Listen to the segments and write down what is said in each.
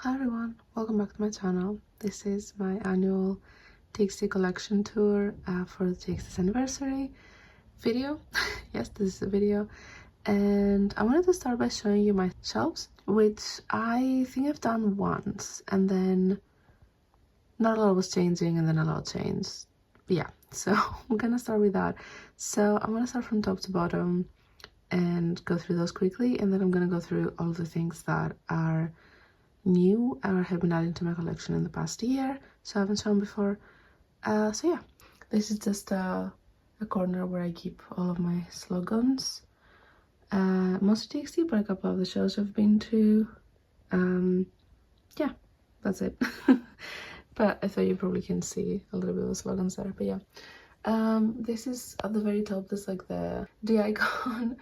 Hi everyone, welcome back to my channel. This is my annual TXT collection tour for the TXT's anniversary video. Yes, this is a video. And I wanted to start by showing you my shelves, which I think I've done once, and then not a lot was changing, and then a lot changed. But yeah, so I'm gonna start with that. So I'm gonna start from top to bottom and go through those quickly, and then I'm gonna go through all the things that are new or have been added to my collection in the past year, so I haven't shown before. So yeah, this is just a corner where I keep all of my slogans, mostly TXT, but a couple of the shows I've been to. Yeah, that's it. But I thought you probably can see a little bit of the slogans there. But yeah, this is at the very top. There's like the icon.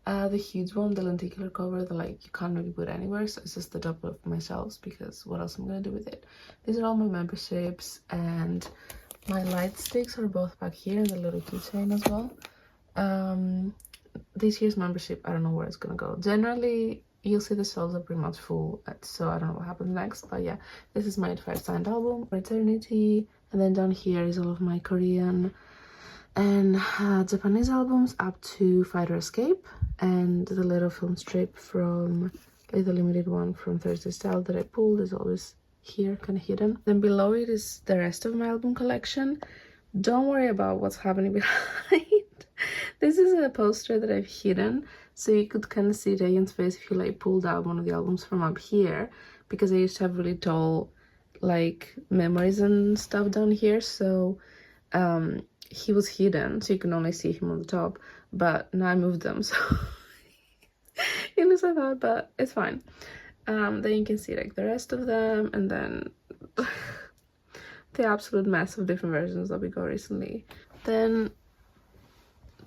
The huge one, the lenticular cover that like you can't really put anywhere, so it's just the top of my shelves because what else am I gonna do with it. These are all my memberships, and my light sticks are both back here in the little keychain as well. This year's membership, I don't know where it's gonna go. Generally you'll see the shelves are pretty much full, so I don't know what happens next. But yeah, this is my first signed album, Eternity, and then down here is all of my Korean and Japanese albums up to Fighter Escape, and the little film strip from the limited one from Thursday Style that I pulled is always here, kind of hidden. Then below it is the rest of my album collection. Don't worry about what's happening behind. This is a poster that I've hidden, so you could kind of see Dayan's face if you like pulled out one of the albums from up here, because I used to have really tall like memories and stuff down here, so he was hidden, so you can only see him on the top, but now I moved them, so it looks like that, but it's fine. Then you can see like the rest of them, and then the absolute mess of different versions that we got recently. Then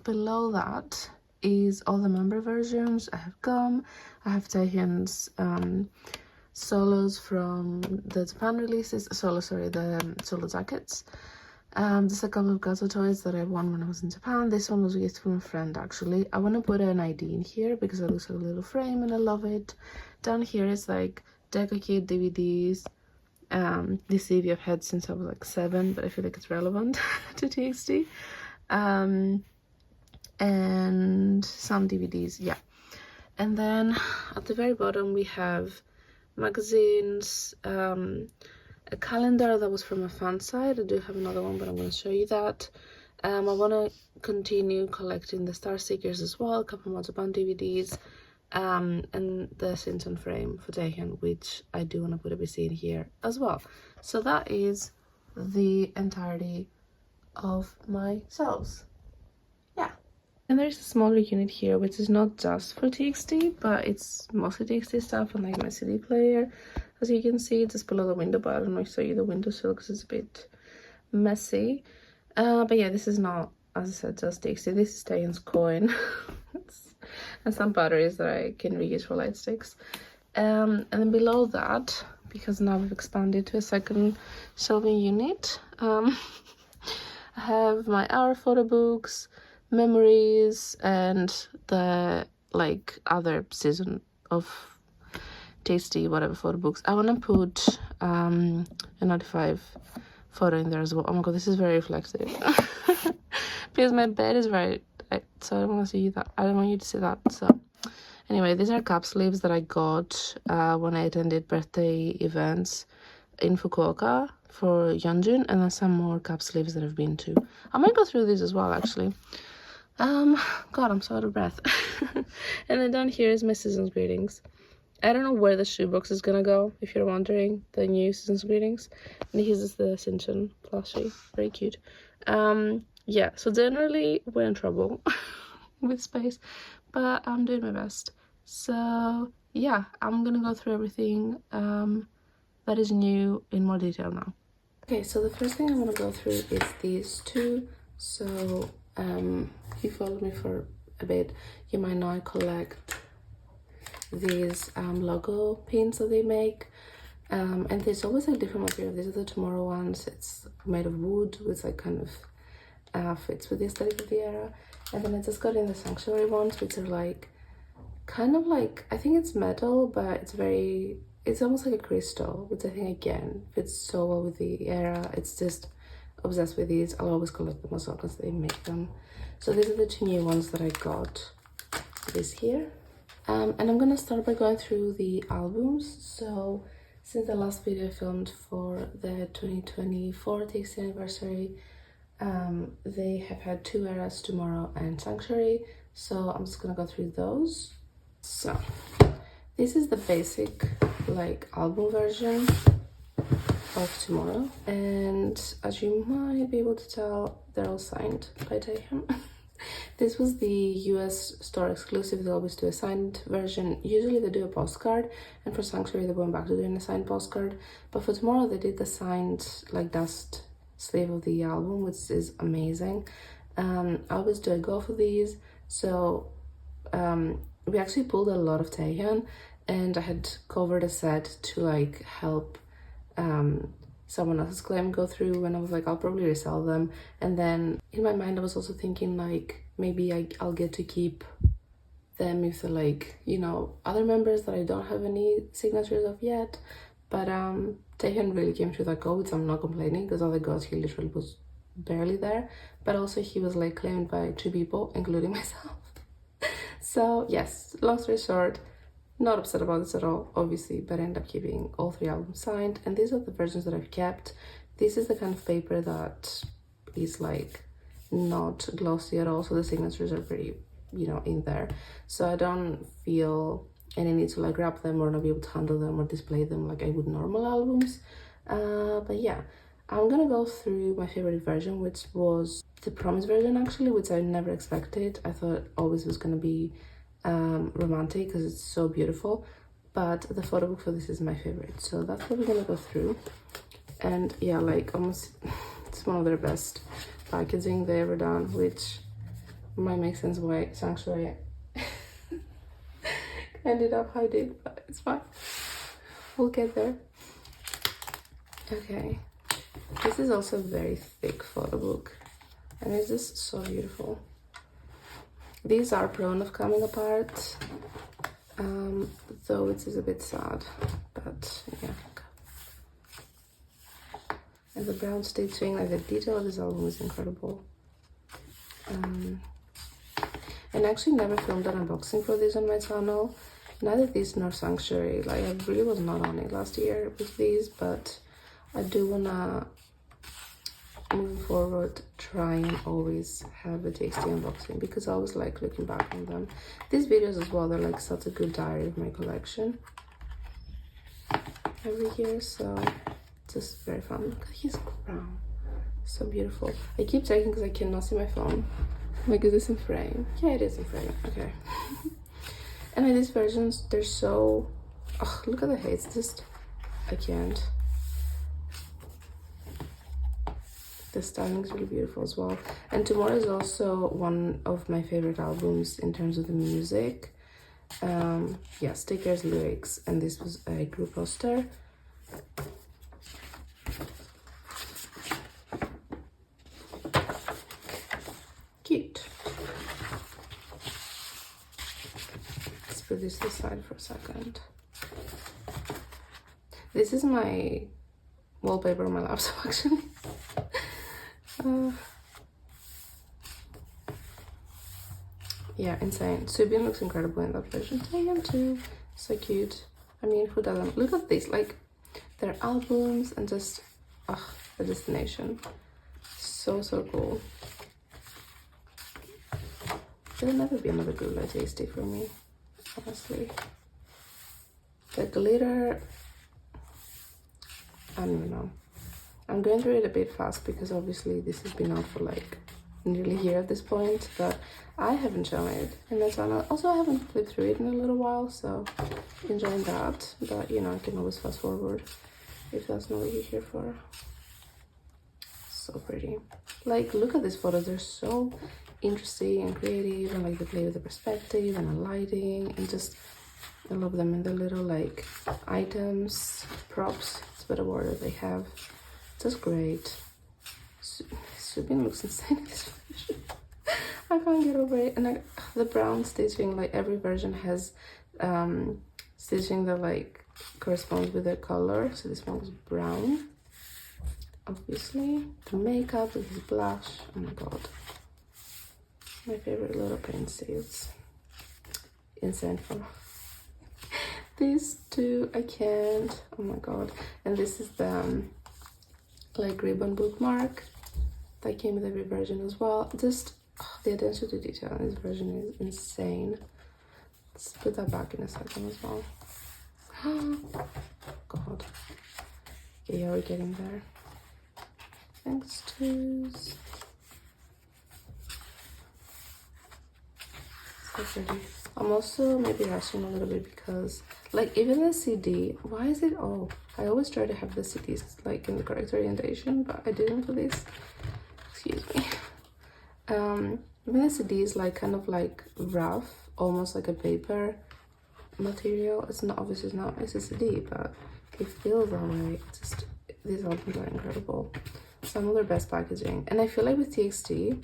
below that is all the member versions. I have Gum, I have Taehyun's solos from the Japan releases, the solo jackets. There's a couple of Gato toys that I won when I was in Japan. This one was a gift from a friend, actually. I want to put an ID in here because it looks like a little frame and I love it. Down here is like Deca Kid DVDs. This CV I've had since I was like 7, but I feel like it's relevant to TXT. And some DVDs, yeah. And then at the very bottom we have magazines, a calendar that was from a fan site. I do have another one, but I'm going to show you that. I want to continue collecting the Star Seekers as well, a couple more Japan DVDs, and the Simpson frame for Taehyun, which I do want to put a BC in here as well. So that is the entirety of my shelves. Yeah. And there's a smaller unit here, which is not just for TXT, but it's mostly TXT stuff, and like my CD player. As you can see, just below the window, but I don't know if I show you the windowsill because it's a bit messy. But yeah, this is not, as I said, just TXT. This is Taehyun's coin. And some batteries that I can reuse for light sticks. And then below that, because now we've expanded to a second shelving unit, I have my Hour photo books, memories, and the like other season of tasty whatever photo books. I want to put a 95 photo in there as well. Oh my god, this is very reflective. Because my bed is very, so I don't want to see that. I don't want you to see that. So anyway, these are cap sleeves that I got when I attended birthday events in Fukuoka for Yeonjun, and then some more cap sleeves that I've been to. I might go through these as well, actually. God, I'm so out of breath. And then down here is my season's greetings. I don't know where the shoebox is gonna go, if you're wondering, the new season's greetings. And here's just the Shinchan plushie, very cute. Yeah, so generally we're in trouble with space, but I'm doing my best. So yeah, I'm gonna go through everything that is new in more detail now. Okay, so the first thing I want to go through is these two. So if you followed me for a bit, you might know I collect these logo pins that they make, and there's always a different material. These are the Tomorrow ones. It's made of wood, which like kind of fits with the aesthetic of the era. And then I just got in the Sanctuary ones, which are like kind of like, I think it's metal, but it's very it's almost like a crystal, which I think again fits so well with the era. It's just obsessed with these. I'll always collect them as well because they make them. So these are the two new ones that I got this year. And I'm gonna start by going through the albums. So since the last video I filmed for the 2024 Tasty anniversary, they have had two eras, Tomorrow and Sanctuary. So I'm just gonna go through those. So this is the basic like album version of Tomorrow, and as you might be able to tell, they're all signed by Taehyun. This was the US store exclusive. They always do a signed version. Usually they do a postcard, and for Sanctuary they went back to doing a signed postcard, but for Tomorrow they did the signed like dust sleeve of the album, which is amazing. I always do a go for these. So we actually pulled a lot of Taehyun, and I had covered a set to like help someone else's claim go through, and I was like, I'll probably resell them. And then in my mind I was also thinking like maybe I'll get to keep them if they're like, you know, other members that I don't have any signatures of yet. But Taehyun really came through that goal, which I'm not complaining, because all I got, he literally was barely there. But also he was like claimed by 2 people, including myself. So yes, long story short, not upset about this at all, obviously, but I ended up keeping all 3 albums signed, and these are the versions that I've kept. This is the kind of paper that is like not glossy at all, so the signatures are pretty, you know, in there. So I don't feel any need to like wrap them or not be able to handle them or display them like I would normal albums. But yeah, I'm gonna go through my favorite version, which was the Promise version actually, which I never expected. I thought always was gonna be romantic because it's so beautiful, but the photo book for this is my favorite, so that's what we're gonna go through. And yeah, like almost it's one of their best packaging they ever done, which might make sense why Sanctuary ended up how it did, but it's fine, we'll get there. Okay, this is also a very thick photo book, and it's just so beautiful. These are prone of coming apart, though it is a bit sad, but yeah. And the brown stitching, like the detail of this album is incredible. And I actually never filmed an unboxing for this on my channel, neither this nor Sanctuary. Like I really was not on it last year with these, but I do wanna, moving forward, try and always have a tasty unboxing, because I always like looking back on them. These videos as well, they're like such a good diary of my collection every year, so just very fun. Look at his crown, so beautiful. I keep checking because I cannot see my phone. Like, is this in frame? Yeah, it is in frame. Okay. And in these versions, they're so, oh, look at the hair. It's just, I can't. The styling is really beautiful as well. And Tomorrow is also one of my favorite albums in terms of the music. Yeah, stickers, lyrics, and this was a group poster. Cute. Let's put this aside for a second. This is my wallpaper on my laptop actually. Yeah, insane. Subin looks incredible in that version. Taehyun too, so cute. I mean, who doesn't? Look at this, like their albums and just the destination. So cool. There'll never be another good like tasty for me, honestly. The glitter, I don't even know. I'm going through it a bit fast because obviously this has been out for like nearly a year at this point, but I haven't shown it in my channel. Also, I haven't flipped through it in a little while, so enjoying that. But you know, I can always fast forward if that's not what you're here for. So pretty. Like, look at these photos. They're so interesting and creative, and like they play with the perspective and the lighting, and just I love them. And the little like items, props, it's a better word that they have. Just great. Subin looks insane in this version. I can't get over it. And like the brown stitching, like every version has stitching that like corresponds with their color. So this one was brown. Obviously, the makeup with his blush. Oh my god, my favorite little pencils. Insane fun. These two I can't. Oh my god. And this is the like ribbon bookmark that came with every version as well. Just the attention to detail in this version is insane. Let's put that back in a second as well. God. Okay, yeah, we're getting there. Thanks to so pretty. I'm also maybe rushing a little bit because like even the CD, why is it all? I always try to have the CDs like in the correct orientation, but I didn't for this. Excuse me. Even the CD is like kind of like rough, almost like a paper material. It's not, obviously it's not, it's a CD, but it feels that way. It's just, these albums are incredible. Some of their best packaging. And I feel like with TXT,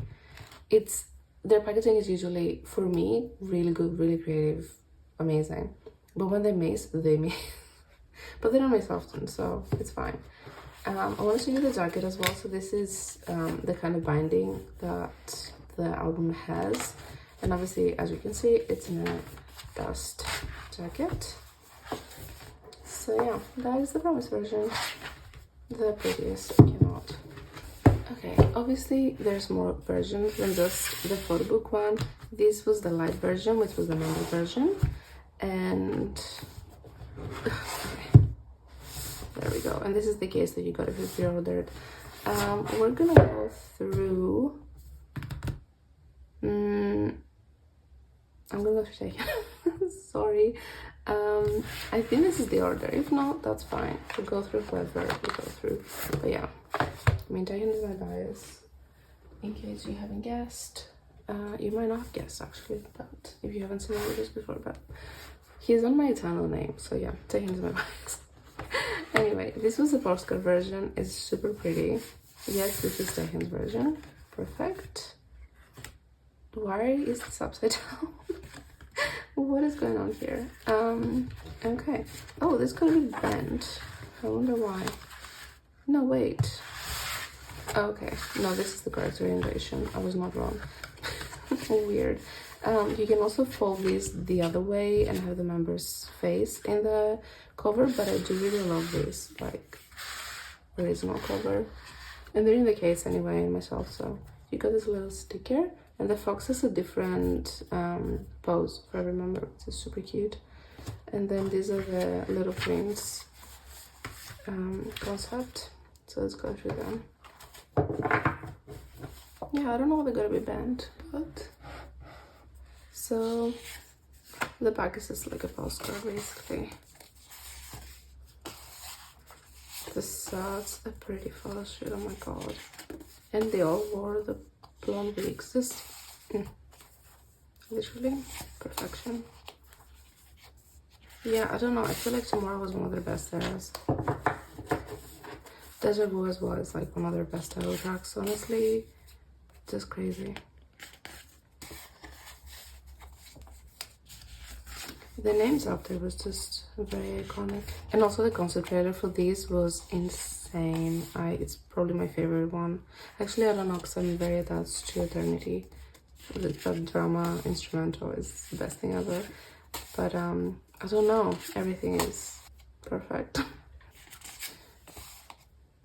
it's, their packaging is usually, for me, really good, really creative, amazing. But when they miss, they miss. But they don't miss often, so it's fine. I want to show you the jacket as well. So this is the kind of binding that the album has. And obviously, as you can see, it's in a dust jacket. So yeah, that is the promise version. The prettiest, I cannot. Okay, obviously there's more versions than just the photo book one. This was the light version, which was the manual version. And there we go. And this is the case that you got if you pre-ordered. We're gonna go through. I'm gonna go through sorry. I think this is the order. If not, that's fine. We'll go through whoever we go through. But yeah, I mean, Taehyun is my bias. In case you haven't guessed, you might not have guessed actually, but if you haven't seen my videos before, but he's on my eternal name. So yeah, Taehyun is my bias. Anyway, this was the postcard version. It's super pretty. Yes, this is Taehyun's version. Perfect. Why is this upside down? What is going on here? Okay. Oh, this could be bent. I wonder why. No, wait. Okay. No, this is the correct orientation. I was not wrong. Weird. You can also fold these the other way and have the member's face in the cover, but I do really love this, like, original cover. And they're in the case anyway, myself, so you got this little sticker. And the fox has a different pose for every member, which is super cute. And then these are the little prints concept. So let's go through them. Yeah, I don't know why they gotta be bent, but so the back is just like a postcard basically. This is such a pretty photo shoot, oh my god. And they all wore the blonde wigs, just literally perfection. Yeah, I don't know, I feel like Tomorrow was one of their best eras. Deja Vu as well is like one of their best title tracks, honestly. Just crazy. The names out there was just very iconic. And also the concept trailer for these was insane. It's probably my favorite one. Actually, I don't know, because I'm very attached to Eternity. The drama instrumental is the best thing ever. But I don't know, everything is perfect.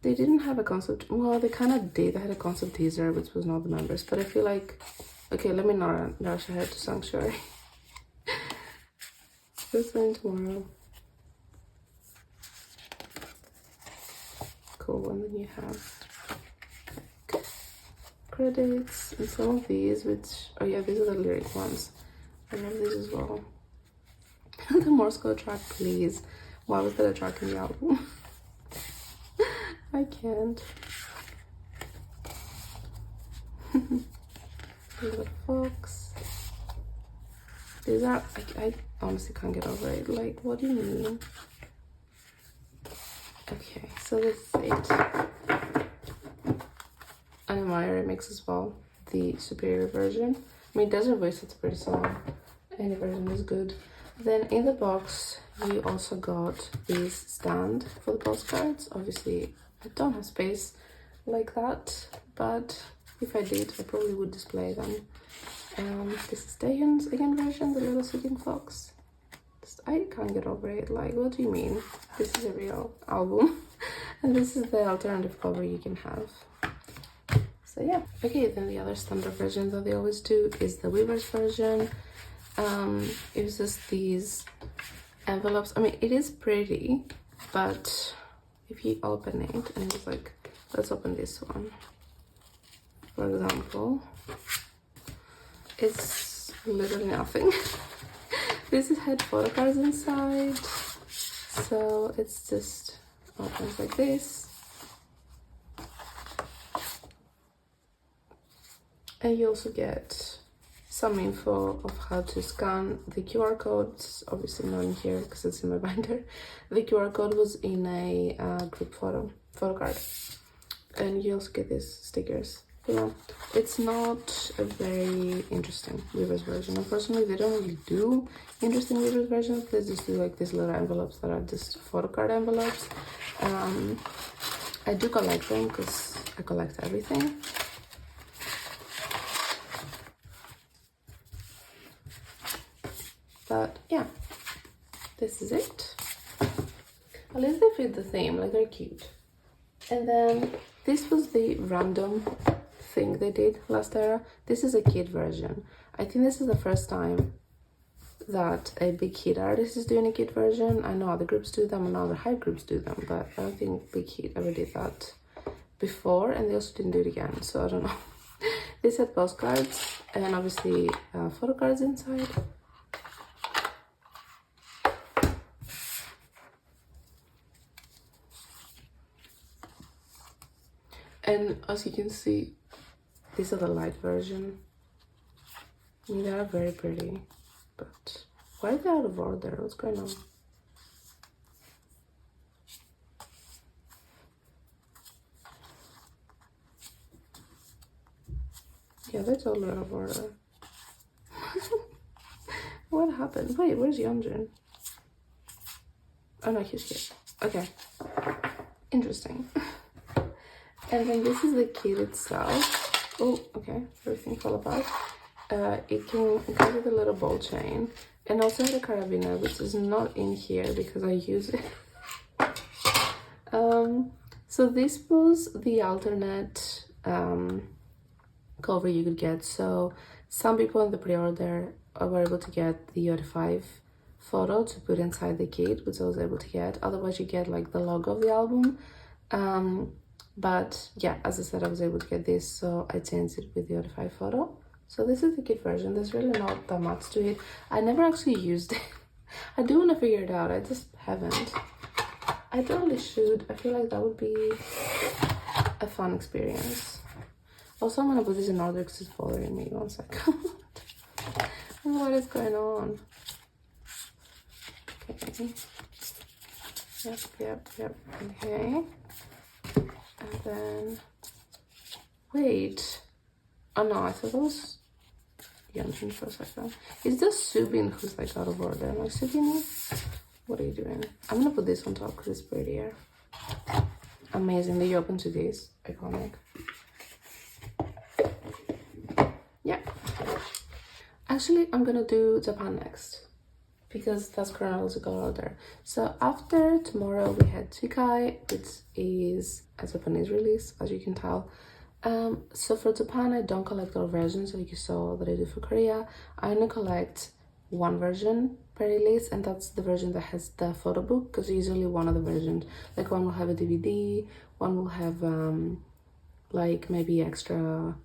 They didn't have a concept, well, they kind of did. They had a concept teaser, which was not the members, but I feel like, okay, let me not rush ahead to Sanctuary. This one Tomorrow. Cool, and then you have credits and some of these, which, oh yeah, these are the lyric ones. I love these as well. The Morse code track, please. Why was that a track in the album? I can't. Little fox. These are, I honestly can't get over it. Like, what do you mean? Okay, so this is it. And my remix as well, the superior version. I mean, Desert Voice, it's a pretty song. Any version is good. Then in the box, we also got this stand for the postcards. Obviously, I don't have space like that, but if I did, I probably would display them. This is Dahyun's again version, the little sitting fox. I can't get over it. Like, what do you mean? This is a real album. And this is the alternative cover you can have. So yeah. Okay, then the other standard version that they always do is the Weavers version. It was just these envelopes. I mean, it is pretty, but if you open it and it's like, let's open this one, for example, it's literally nothing. This had photo cards inside, so it's just opens like this, and you also get some info of how to scan the QR codes. Obviously not in here because it's in my binder. The QR code was in a group photo card, and you also get these stickers. You know, it's not a very interesting Weavers version. Unfortunately, they don't really do interesting Weavers versions. They just do like these little envelopes that are just photo card envelopes. I do collect them because I collect everything. But yeah, this is it. At least they fit the theme, like they're cute. And then this was the random thing they did last era. This is a kid version. I think this is the first time that a big Hit artist is doing a kid version. I know other groups do them and other hype groups do them, but I don't think Big Hit ever did that before, and they also didn't do it again, so I don't know. This had postcards and obviously photo cards inside. And as you can see, these are the light version. I mean, they are very pretty, but why are they out of order? What's going on? Yeah, they're totally out of order. What happened? Wait, where's Yeonjun? Oh no, he's here. Okay. Interesting. And then this is the kit itself. Oh, okay, everything fell apart. It comes with a little ball chain, and also the carabiner, which is not in here because I use it. So this was the alternate cover you could get. So some people in the pre-order were able to get the UD5 photo to put inside the kit, which I was able to get. Otherwise, you get like the logo of the album. But yeah, as I said, I was able to get this, so I changed it with the UD5 photo. So this is the kit version. There's really not that much to it. I never actually used it. I do want to figure it out. I just haven't. I totally should. I feel like that would be a fun experience. Also, I'm gonna put this in order because it's bothering me. 1 second. What is going on? Okay. Yep. Okay. And then, wait. Oh no, I thought that was Yeonjun for a second. It's just Subin who's like out of order. I'm like, Subin, what are you doing? I'm gonna put this on top because it's prettier. Amazing. They open to this. Iconic. Yeah. Actually, I'm gonna do Japan next because that's chronological order. So after tomorrow we had Chikai, which is a Japanese release, as you can tell. So for Japan, I don't collect all versions like you saw that I do for Korea. I only collect one version per release, and that's the version that has the photo book, because usually one of the versions, like one will have a DVD, one will have like maybe extra.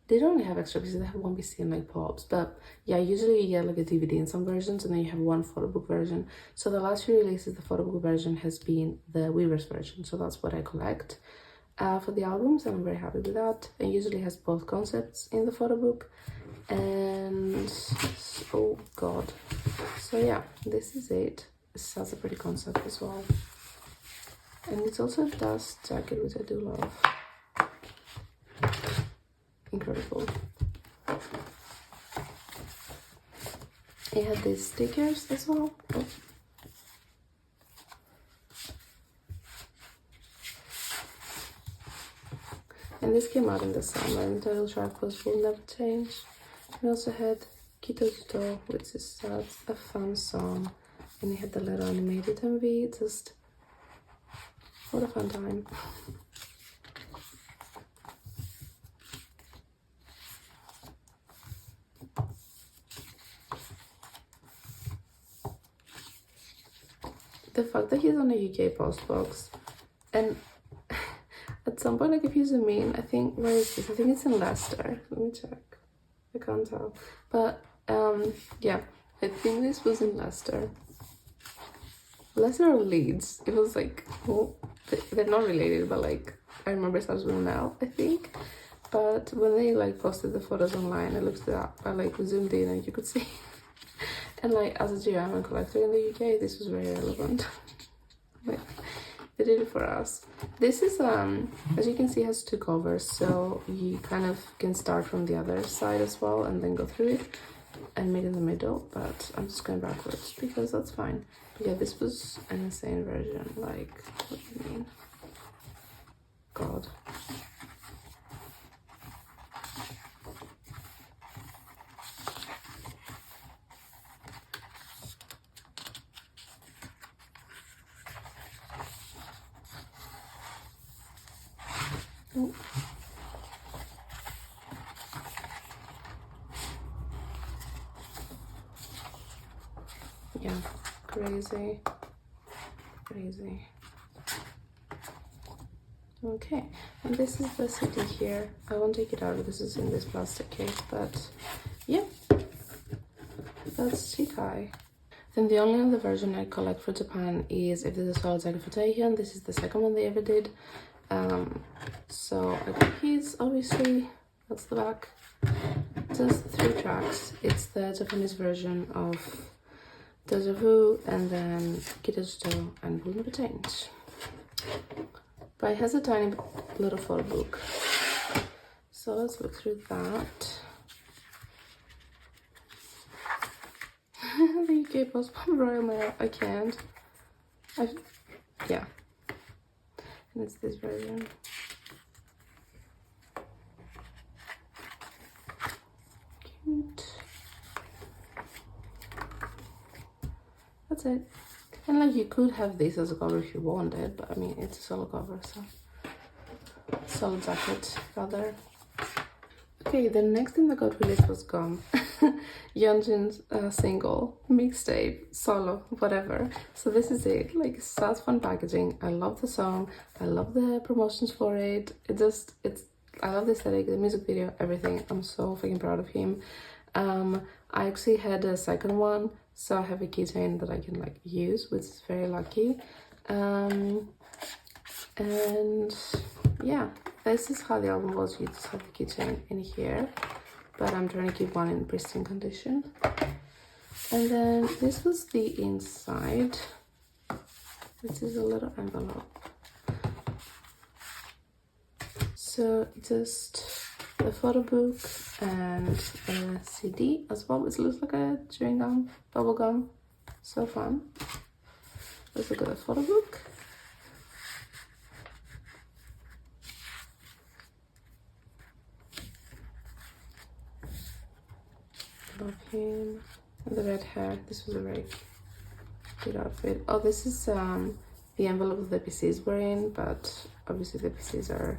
They don't really have extra because they have one BC and like pops, but yeah, usually you get like a DVD in some versions, and then you have one photo book version. So the last few releases, the photo book version has been the Weavers version, so that's what I collect for the albums, and I'm very happy with that. It usually has both concepts in the photo book, and oh god, so yeah, this is it. This has a pretty concept as well, and it's also a dust jacket, which I do love. Incredible. It had these stickers as well. Oh, And this came out in the summer, and the title track was Will Never Change. We also had Kito, which is a fun song, and it had the little animated MV. Just what a fun time. The fact that he's on a UK post box, and at some point, like, if you zoom in, I think, where is this? I think it's in Leicester. Let me check. I can't tell. But, yeah, I think this was in Leicester. Leicester or Leeds. It was like, well, they're not related, but like, I remember it starts with an L, I think. But when they like posted the photos online, I looked it up. I like zoomed in and you could see. And like, as a German collector in the UK, this was very relevant. Like, they did it for us. This is, as you can see, has 2 covers, so you kind of can start from the other side as well and then go through it and meet in the middle, but I'm just going backwards because that's fine. But yeah, this was an insane version. Like, what do you mean? God. Oh. Yeah, crazy. Okay, and this is the CD here. I won't take it out because it's in this plastic case, but yeah, that's Shikai. Then the only other version I collect for Japan is if there's a solid second for Taehyun. This is the second one they ever did. So I got his, obviously, that's the back. Just 3 tracks. It's the Japanese version of Deja Vu, and then Kitajuto and Will Never Change. But it has a tiny little photo book. So let's look through that. The UK Post Royal Mail, I can't. Yeah. And it's this version. Cute. That's it. And like, you could have this as a cover if you wanted, but I mean, it's a solo cover, so solo jacket rather. Okay, the next thing that got released was Gum. Yeonjun's single, mixtape, solo, whatever. So this is it. Like, such fun packaging. I love the song. I love the promotions for it. I love the aesthetic, the music video, everything. I'm so fucking proud of him. I actually had a second one, so I have a keychain that I can like use, which is very lucky. And yeah, this is how the album was. You just have the keychain in here, but I'm trying to keep one in pristine condition. And then this was the inside, which is a little envelope. So just the photo book and a CD as well, which looks like a chewing gum, bubble gum. So fun. Let's look at the photo book. Love him. And the red hair. This was a very good outfit. Oh, this is the envelope the PCs were in, but obviously the PCs are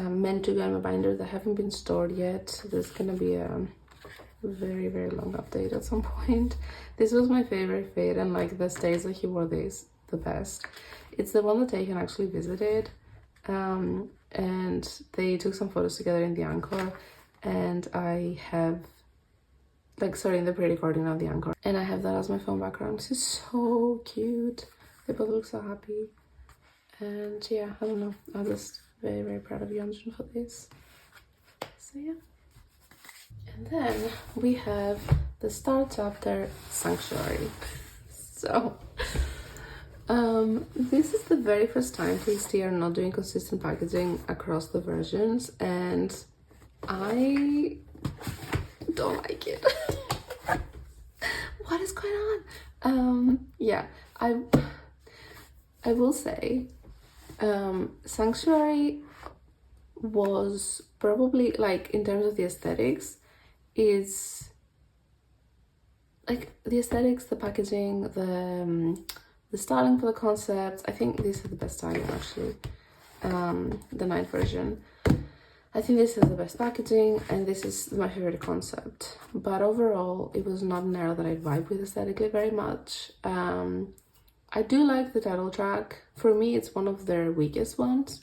meant to go in my binder that haven't been stored yet. So there's gonna be a very, very long update at some point. This was my favorite fit, and like the stays that he wore this the best. It's the one that Taehyun actually visited, and they took some photos together in the encore, and I have in the pre-recording of the encore, and I have that as my phone background. This is so cute. They both look so happy, and yeah, I don't know, I'm just very, very proud of Yeonjun for this. So yeah. And then we have the Star Chapter Sanctuary. So this is the very first time TXT are not doing consistent packaging across the versions, and I don't like it. What is going on? Yeah, I will say Sanctuary was probably, like, in terms of the aesthetics, is like the aesthetics, the packaging, the styling for the concepts. I think this is the best styling, actually. The night version. I think this is the best packaging, and this is my favorite concept. But overall, it was not an era that I vibe with aesthetically very much. I do like the title track. For me, it's one of their weakest ones.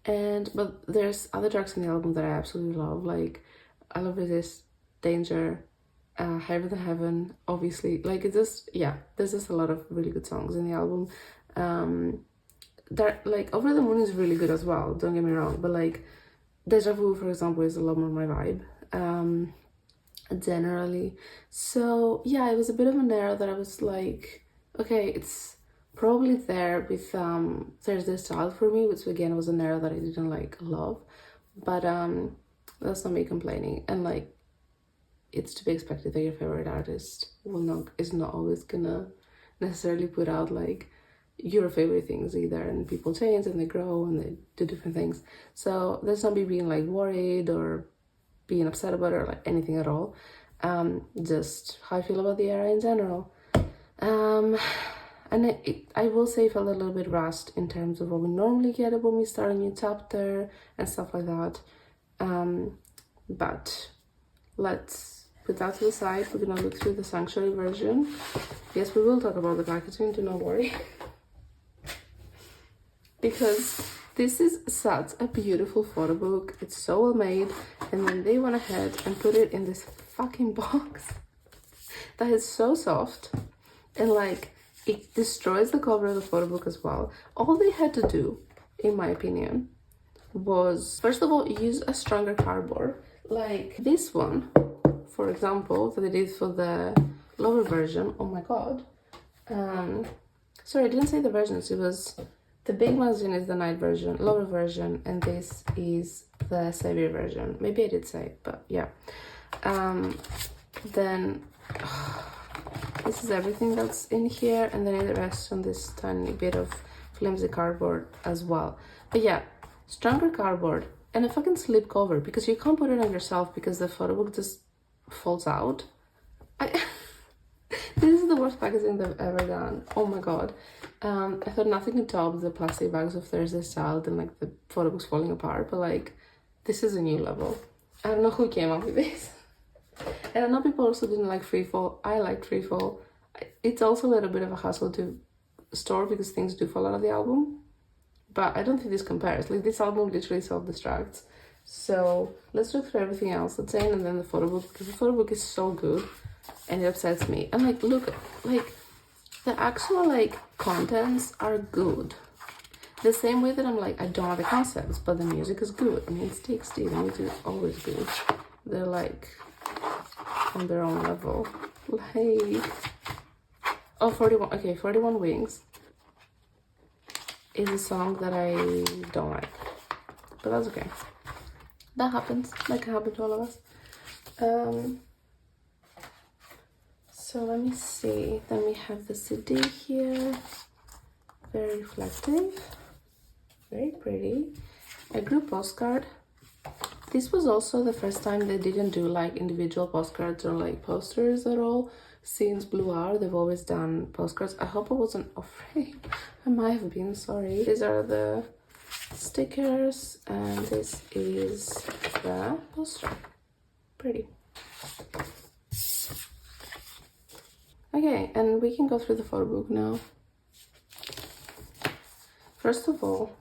But there's other tracks in the album that I absolutely love. Like, I love Resist, Danger, Heaven to Heaven, obviously. Like, it's just, yeah, there's just a lot of really good songs in the album. That, like, Over the Moon is really good as well, don't get me wrong. But, like, Deja Vu, for example, is a lot more my vibe, generally. So, yeah, it was a bit of an era that I was like, okay, it's probably there with Thursday Style for me, which again was an era that I didn't like love, but that's not me complaining. And like, it's to be expected that your favorite artist is not always gonna necessarily put out like your favorite things either, and people change and they grow and they do different things. So there's not me being like worried or being upset about it or like anything at all. Just how I feel about the era in general. And I will say it felt a little bit rushed in terms of what we normally get when we start a new chapter and stuff like that. But let's put that to the side. We're gonna look through the Sanctuary version. Yes, we will talk about the packaging, do not worry. Because this is such a beautiful photo book. It's so well made. And then they went ahead and put it in this fucking box that is so soft. And like, it destroys the cover of the photo book as well. All they had to do, in my opinion, was, first of all, use a stronger cardboard. Like this one, for example, that they did for the lower version. Oh my god. Sorry, I didn't say the versions. It was, the big magazine is the night version, lower version, and this is the Savior version. Maybe I did say it, but yeah. Then... this is everything that's in here, and then it rests on this tiny bit of flimsy cardboard as well. But yeah, stronger cardboard and a fucking slip cover, because you can't put it on yourself because the photo book just falls out. This is the worst packaging they've ever done. Oh my god. I thought nothing could top the plastic bags of Thursday Style and like the photo books falling apart, but like, this is a new level. I don't know who came up with this. And I know people also didn't like Freefall. I liked Freefall. It's also a little bit of a hassle to store because things do fall out of the album. But I don't think this compares. Like, this album literally self-destructs. So let's look through everything else that's in, and then the photo book, because the photo book is so good and it upsets me. And like, look, like the actual like contents are good. The same way that I'm like, I don't have the concepts, but the music is good. I mean, it's TXT, the music is always good. They're like on their own level. Like, oh, 41, okay, 41 Wings is a song that I don't like, but that's okay. That happens, that can happen to all of us. So let me see, then we have the CD here, very reflective, very pretty. A group postcard. This was also the first time they didn't do like individual postcards or like posters at all. Since Blue Hour, they've always done postcards. I hope I wasn't afraid. I might have been, sorry. These are the stickers, and this is the poster. Pretty. Okay, and we can go through the photo book now. First of all,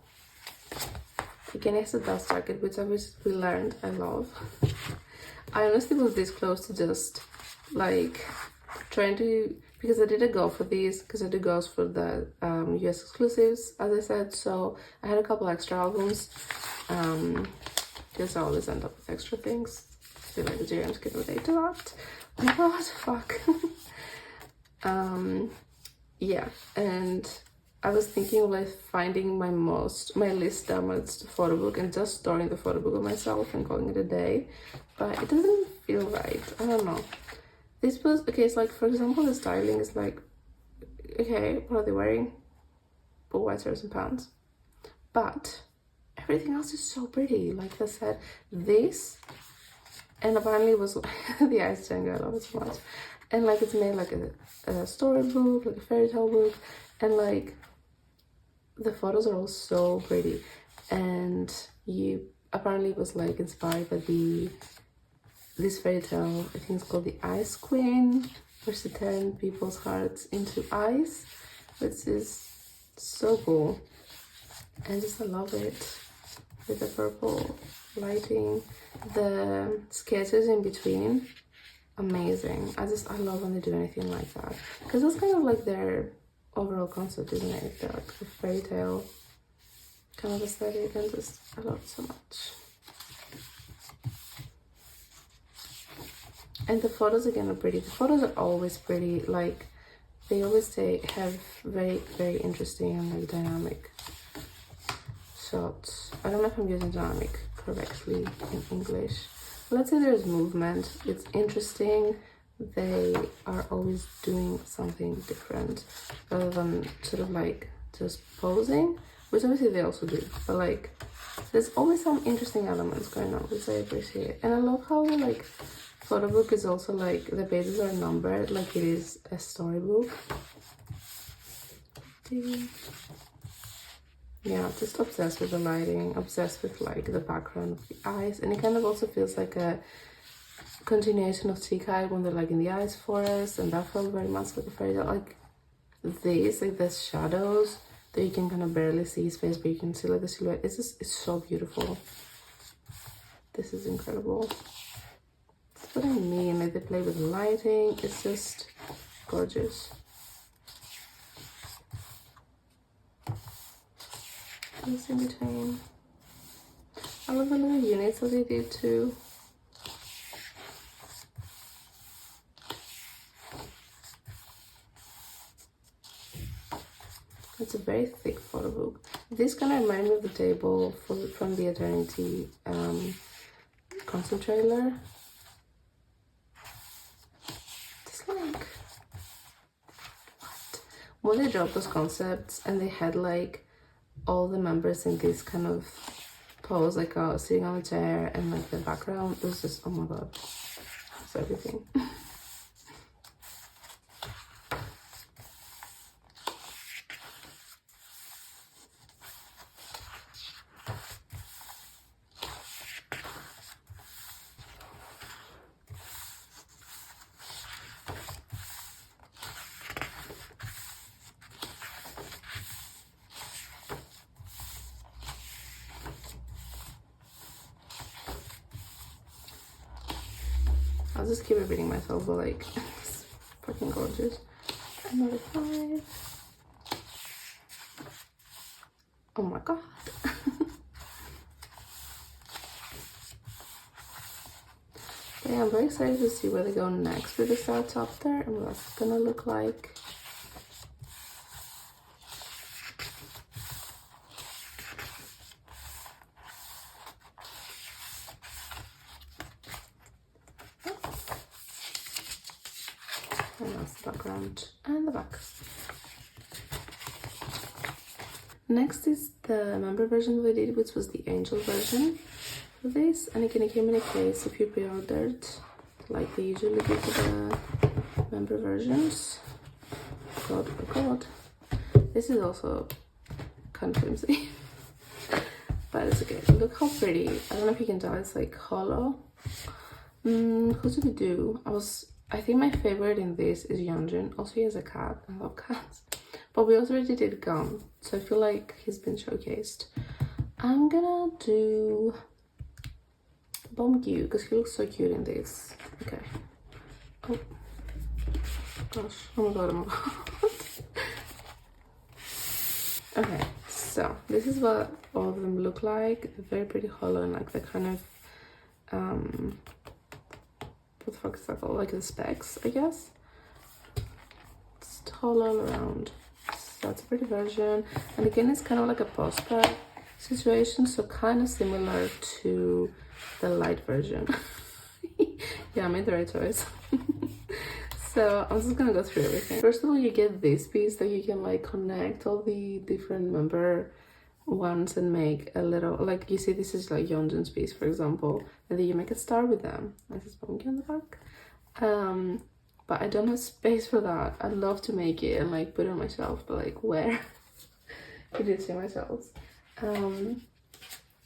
again, it's a dust jacket, which we learned I love. I honestly was this close to just like trying to, because I didn't go for these, because I did goes for the US exclusives, as I said. So I had a couple extra albums. Just I always end up with extra things. I feel like the GMs can relate to that. Oh my god, fuck. Yeah, and I was thinking of like finding my least damaged photo book and just storing the photo book of myself and calling it a day, but it doesn't feel right. I don't know. This was, okay, it's like, for example, the styling is like, okay, what are they wearing? But white shirts and pants. But everything else is so pretty. Like I said, this, and apparently it was the ice Jenga, I love it so much. And like it's made like a storybook, like a fairy tale book, and like the photos are all so pretty. And you apparently it was like inspired by this fairy tale, I think it's called The Ice Queen, where she turned people's hearts into ice, which is so cool. And just I love it with the purple lighting, the sketches in between, amazing. I love when they do anything like that, because that's kind of like their overall concept, isn't it? They're like a fairy tale kind of aesthetic, and just I love it so much. And the photos again are pretty. The photos are always pretty. Like they always have very, very interesting and like dynamic shots. I don't know if I'm using dynamic correctly in English. Let's say there's movement. It's interesting. They are always doing something different rather than sort of like just posing, which obviously they also do. But like there's always some interesting elements going on, which I appreciate. And I love how like photo book is also like the pages are numbered like it is a storybook. Yeah, just obsessed with the lighting, obsessed with like the background of the eyes, and it kind of also feels like a continuation of Chikai when they're like in the ice forest, and that felt very much like a fairy tale. Like these, like the shadows that you can kind of barely see his face, but you can see like the silhouette. It's so beautiful. This is incredible. That's what I mean, like they play with lighting, it's just gorgeous. This in between. I love the little units that they did too. It's a very thick photo book. This kind of reminds me of the table from the Eternity concept trailer. Just like what? When they dropped those concepts and they had like all the members in this kind of pose, like sitting on a chair, and like the background, it was just, oh my god, it's everything. I'll just keep repeating myself, but like, it's fucking gorgeous. Another 5. Oh my god. Yeah, I'm very excited to see where they go next with the Star Chapter and what that's gonna look like. And that's the background and the back. Next is the member version we did, which was the angel version for this, and again it came in a case if you pre-ordered, like they usually do for the member versions. God, oh god. This is also kind of flimsy, but it's okay. Look how pretty. I don't know if you can tell, it's like hollow. Who did we do? I think my favorite in this is Yeonjun. Also, he has a cat. I love cats. But we also already did Gum, so I feel like he's been showcased. I'm gonna do Bomgyu because he looks so cute in this. Okay. Oh gosh. Oh my god. Oh my god. Okay. So this is what all of them look like. They're very pretty hollow and like the kind of what the fuck is that called? Like the specs, I guess. It's hollow all around. So that's a pretty version. And again, it's kind of like a postcard situation, so kind of similar to the light version. Yeah, I made the right choice. So I'm just gonna go through everything. First of all, you get this piece that you can like connect all the different member ones and make a little, like, you see this is like Yeonjun's piece, for example, and then you make a star with them. This is monkey on the back. But I don't have space for that. I'd love to make it and like put it on my shelf, but like where? You did see my shelves.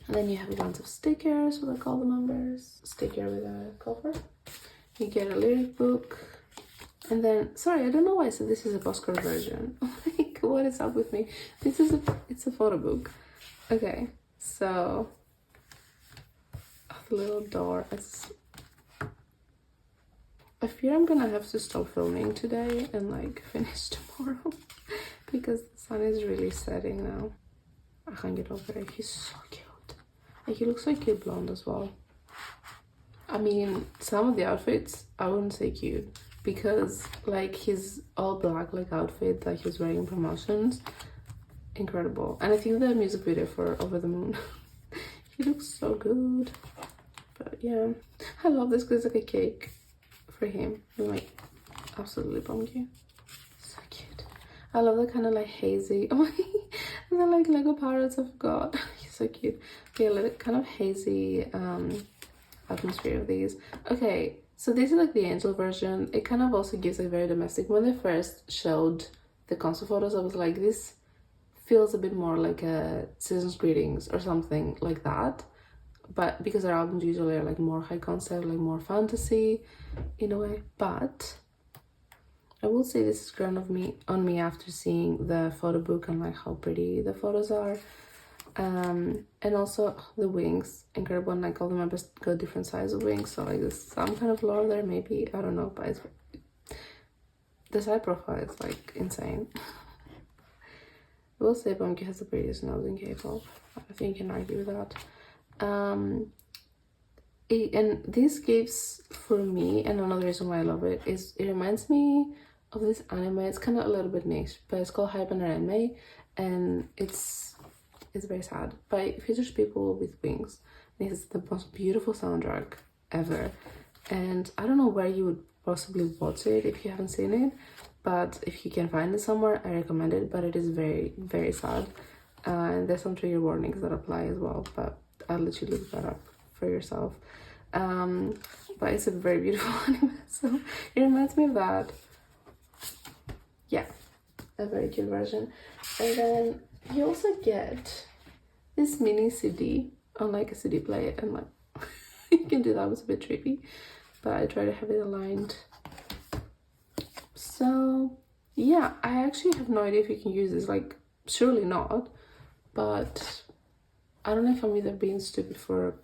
Then you have a bunch of stickers with like all the members. Sticker with a cover. You get a lyric book. And then, sorry, I don't know why I said this is a postcard version. Like, what is up with me? It's a photo book. Okay, so the little door. I fear I'm gonna have to stop filming today and like finish tomorrow because the sun is really setting now. I can't get over it. He's so cute. Like, he looks so cute blonde as well. I mean, some of the outfits I wouldn't say cute because like his all black like outfit that he was wearing in promotions, incredible. And I think the music video for Over the Moon, he looks so good. But yeah, I love this because it's like a cake for him. I'm like absolutely pumpkin. So cute. I love the kind of like hazy, oh and then like Lego Pirates, I forgot. He's so cute. Yeah, like kind of hazy atmosphere of these. Okay, so this is like the angel version. It kind of also gives like very domestic. When they first showed the concept photos, I was like, this feels a bit more like a season's greetings or something like that. But because our albums usually are like more high concept, like more fantasy in a way. But I will say this is grown on me after seeing the photo book and like how pretty the photos are. And also the wings, incredible. And like all the members got different sizes of wings, so like there's some kind of lore there, maybe, I don't know, but it's, the side profile is like insane. I will say Bumki has the prettiest nose in K-pop. I think you can argue with that. And this gives, for me, and another reason why I love it is it reminds me of this anime. It's kind of a little bit niche, but it's called Hyper, and it's very sad, but it features people with wings. It's the most beautiful soundtrack ever, and I don't know where you would possibly watch it if you haven't seen it, but if you can find it somewhere, I recommend it. But it is very, very sad, and there's some trigger warnings that apply as well, but I'll let you look that up for yourself. But it's a very beautiful anime, so it reminds me of that. Yeah, a very cute version. And then you also get this mini CD on like a CD player, and like you can do that. It was a bit trippy, but I try to have it aligned. So yeah, I actually have no idea if you can use this, like surely not, but I don't know if I'm either being stupid for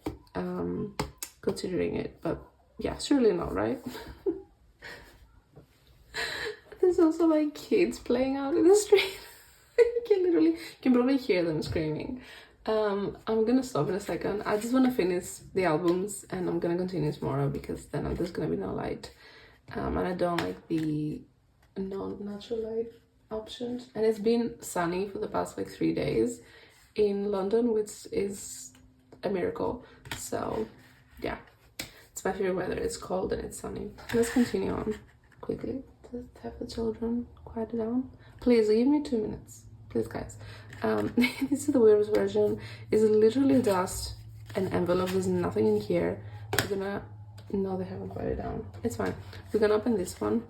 considering it, but yeah, surely not, right? There's also like kids playing out in the street. You can probably hear them screaming. I'm gonna stop in a second. I just want to finish the albums and I'm gonna continue tomorrow because then there's gonna be no light, and I don't like the non-natural light options. And it's been sunny for the past like 3 days in London, which is a miracle. So yeah, it's my favorite weather. It's cold and it's sunny. Let's continue on quickly. Just have the children quiet down. Please give me 2 minutes, please, guys. This is the weirdest version. It's literally just an envelope. There's nothing in here. We're gonna, no, they haven't quieted down. It's fine. We're gonna open this one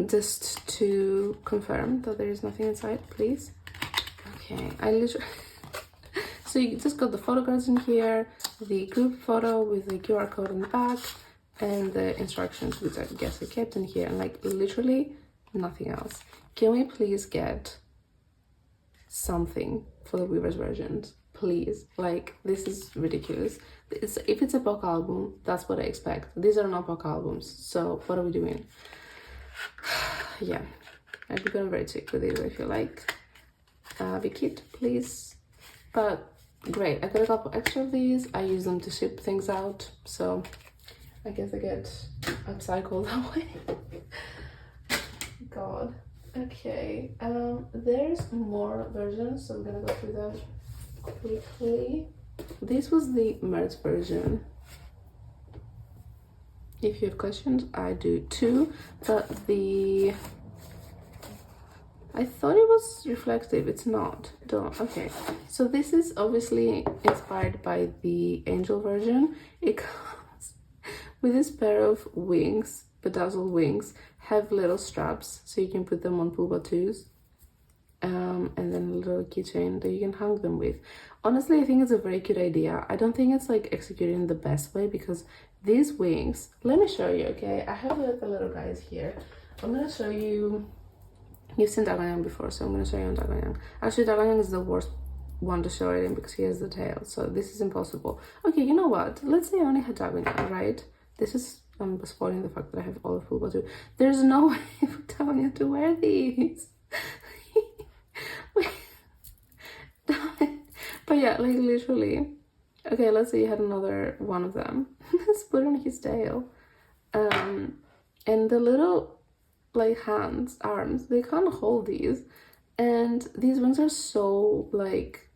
just to confirm that there is nothing inside, please. Okay, I literally so you just got the photo cards in here, the group photo with the QR code on the back, and the instructions, which I guess I kept in here, and like literally nothing else. Can we please get something for the Weavers versions, please? Like, this is ridiculous. If it's a POC album, that's what I expect. These are not POC albums, so what are we doing? Yeah, I've become very sick with these, I feel like. Be cute, please. But great, I got a couple extra of these. I use them to ship things out, so I guess I get upcycled that way. God. Okay, there's more versions, so I'm gonna go through them quickly. This was the merch version. If you have questions, I do too, but the I thought it was reflective. It's not. Don't. Okay. So this is obviously inspired by the angel version. It comes with this pair of wings, bedazzled wings, have little straps so you can put them on puba twos. And then a little keychain that you can hang them with. Honestly, I think it's a very cute idea. I don't think it's like executed in the best way because these wings, let me show you, okay? I have like the little guys here. I'm gonna show you. You've seen Daganyang before, so I'm gonna show you on Daganyang. Actually, Daganyang is the worst one to show it in because he has the tail, so this is impossible. Okay, you know what? Let's say I only had Daganyang, right? This is, I'm spoiling the fact that I have all of Puba too. There's no way for Daganyang to wear these. But yeah, like literally. Okay, let's say you had another one of them. Let's put on his tail. And the little like hands, arms, they can't hold these. And these wings are so like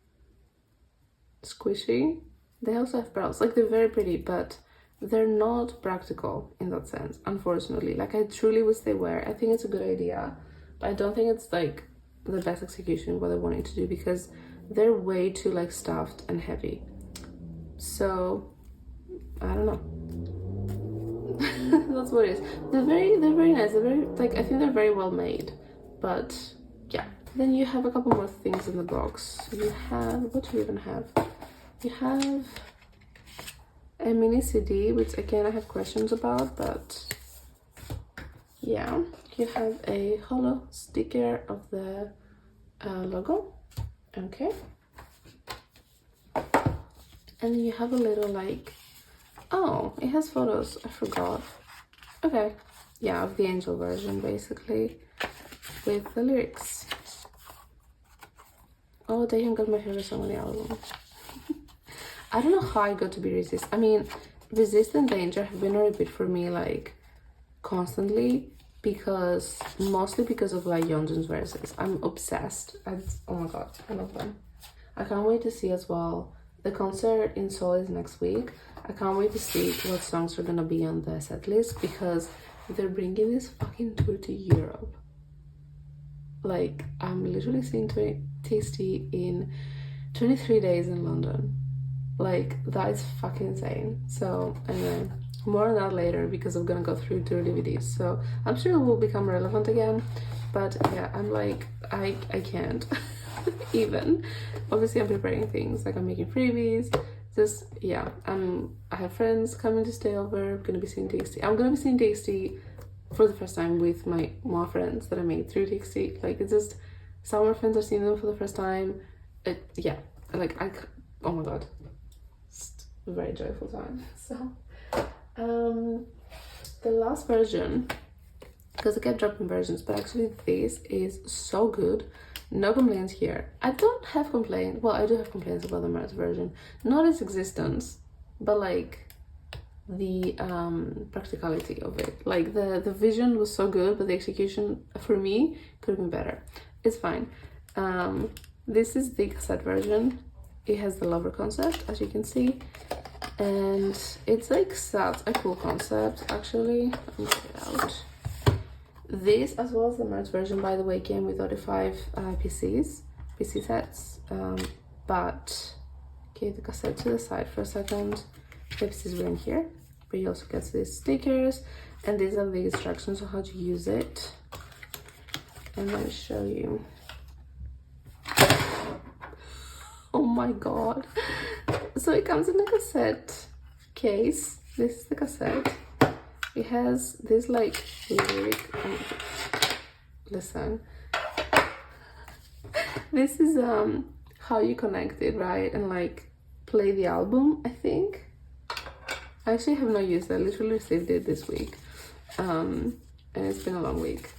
squishy. They also have pearls. Like they're very pretty, but they're not practical in that sense, unfortunately. Like I truly wish they were. I think it's a good idea, but I don't think it's like the best execution what I wanted to do because they're way too like stuffed and heavy. So I don't know. That's what it is. They're very nice. They're very like, I think they're very well made. But yeah. Then you have a couple more things in the box. You have, what do you even have? You have a mini CD, which again I have questions about, but yeah. You have a hollow sticker of the logo. Okay. And you have a little like, oh, it has photos. I forgot. Okay. Yeah, of the angel version basically with the lyrics. Oh, Daehyun got my favorite song on the album. I don't know how I got to be Resist. I mean, Resist and Danger have been a repeat for me like constantly because mostly because of like Yeonjun's verses. I'm obsessed. Oh my god, I love them. I can't wait to see as well. The concert in Seoul is next week. I can't wait to see what songs are gonna be on the set list because they're bringing this fucking tour to Europe. Like, I'm literally seeing Tasty in 23 days in London. Like, that is fucking insane. So, anyway, more on that later because I'm gonna go through tour DVDs. So, I'm sure it will become relevant again. But yeah, I'm like, I can't even. Obviously, I'm preparing things. Like, I'm making freebies. Just, yeah, I have friends coming to stay over. I'm gonna be seeing Tasty. I'm gonna be seeing Tasty for the first time with my more friends that I made through TXT. Like, it's just, some of my friends are seeing them for the first time. Yeah, like, oh my god. It's a very joyful time. So, the last version, because I kept dropping versions, but actually this is so good. No complaints here. I don't have complaints. Well, I do have complaints about the Mars version. Not its existence, but like the practicality of it. Like the vision was so good, but the execution for me could have been better. It's fine. This is the cassette version. It has the lover concept, as you can see, and it's like such a cool concept actually. Let me get it out. This, as well as the merch version, by the way, came with 35 PC sets, but okay, the cassette to the side for a second. The PCs were in here, but you also get these stickers, and these are the instructions on how to use it. And let me show you. Oh my god. So it comes in a cassette case. This is the cassette. It has this like lyric. Listen. This is how you connect it, right? And like play the album, I think. I actually have not used it. I literally received it this week. And it's been a long week.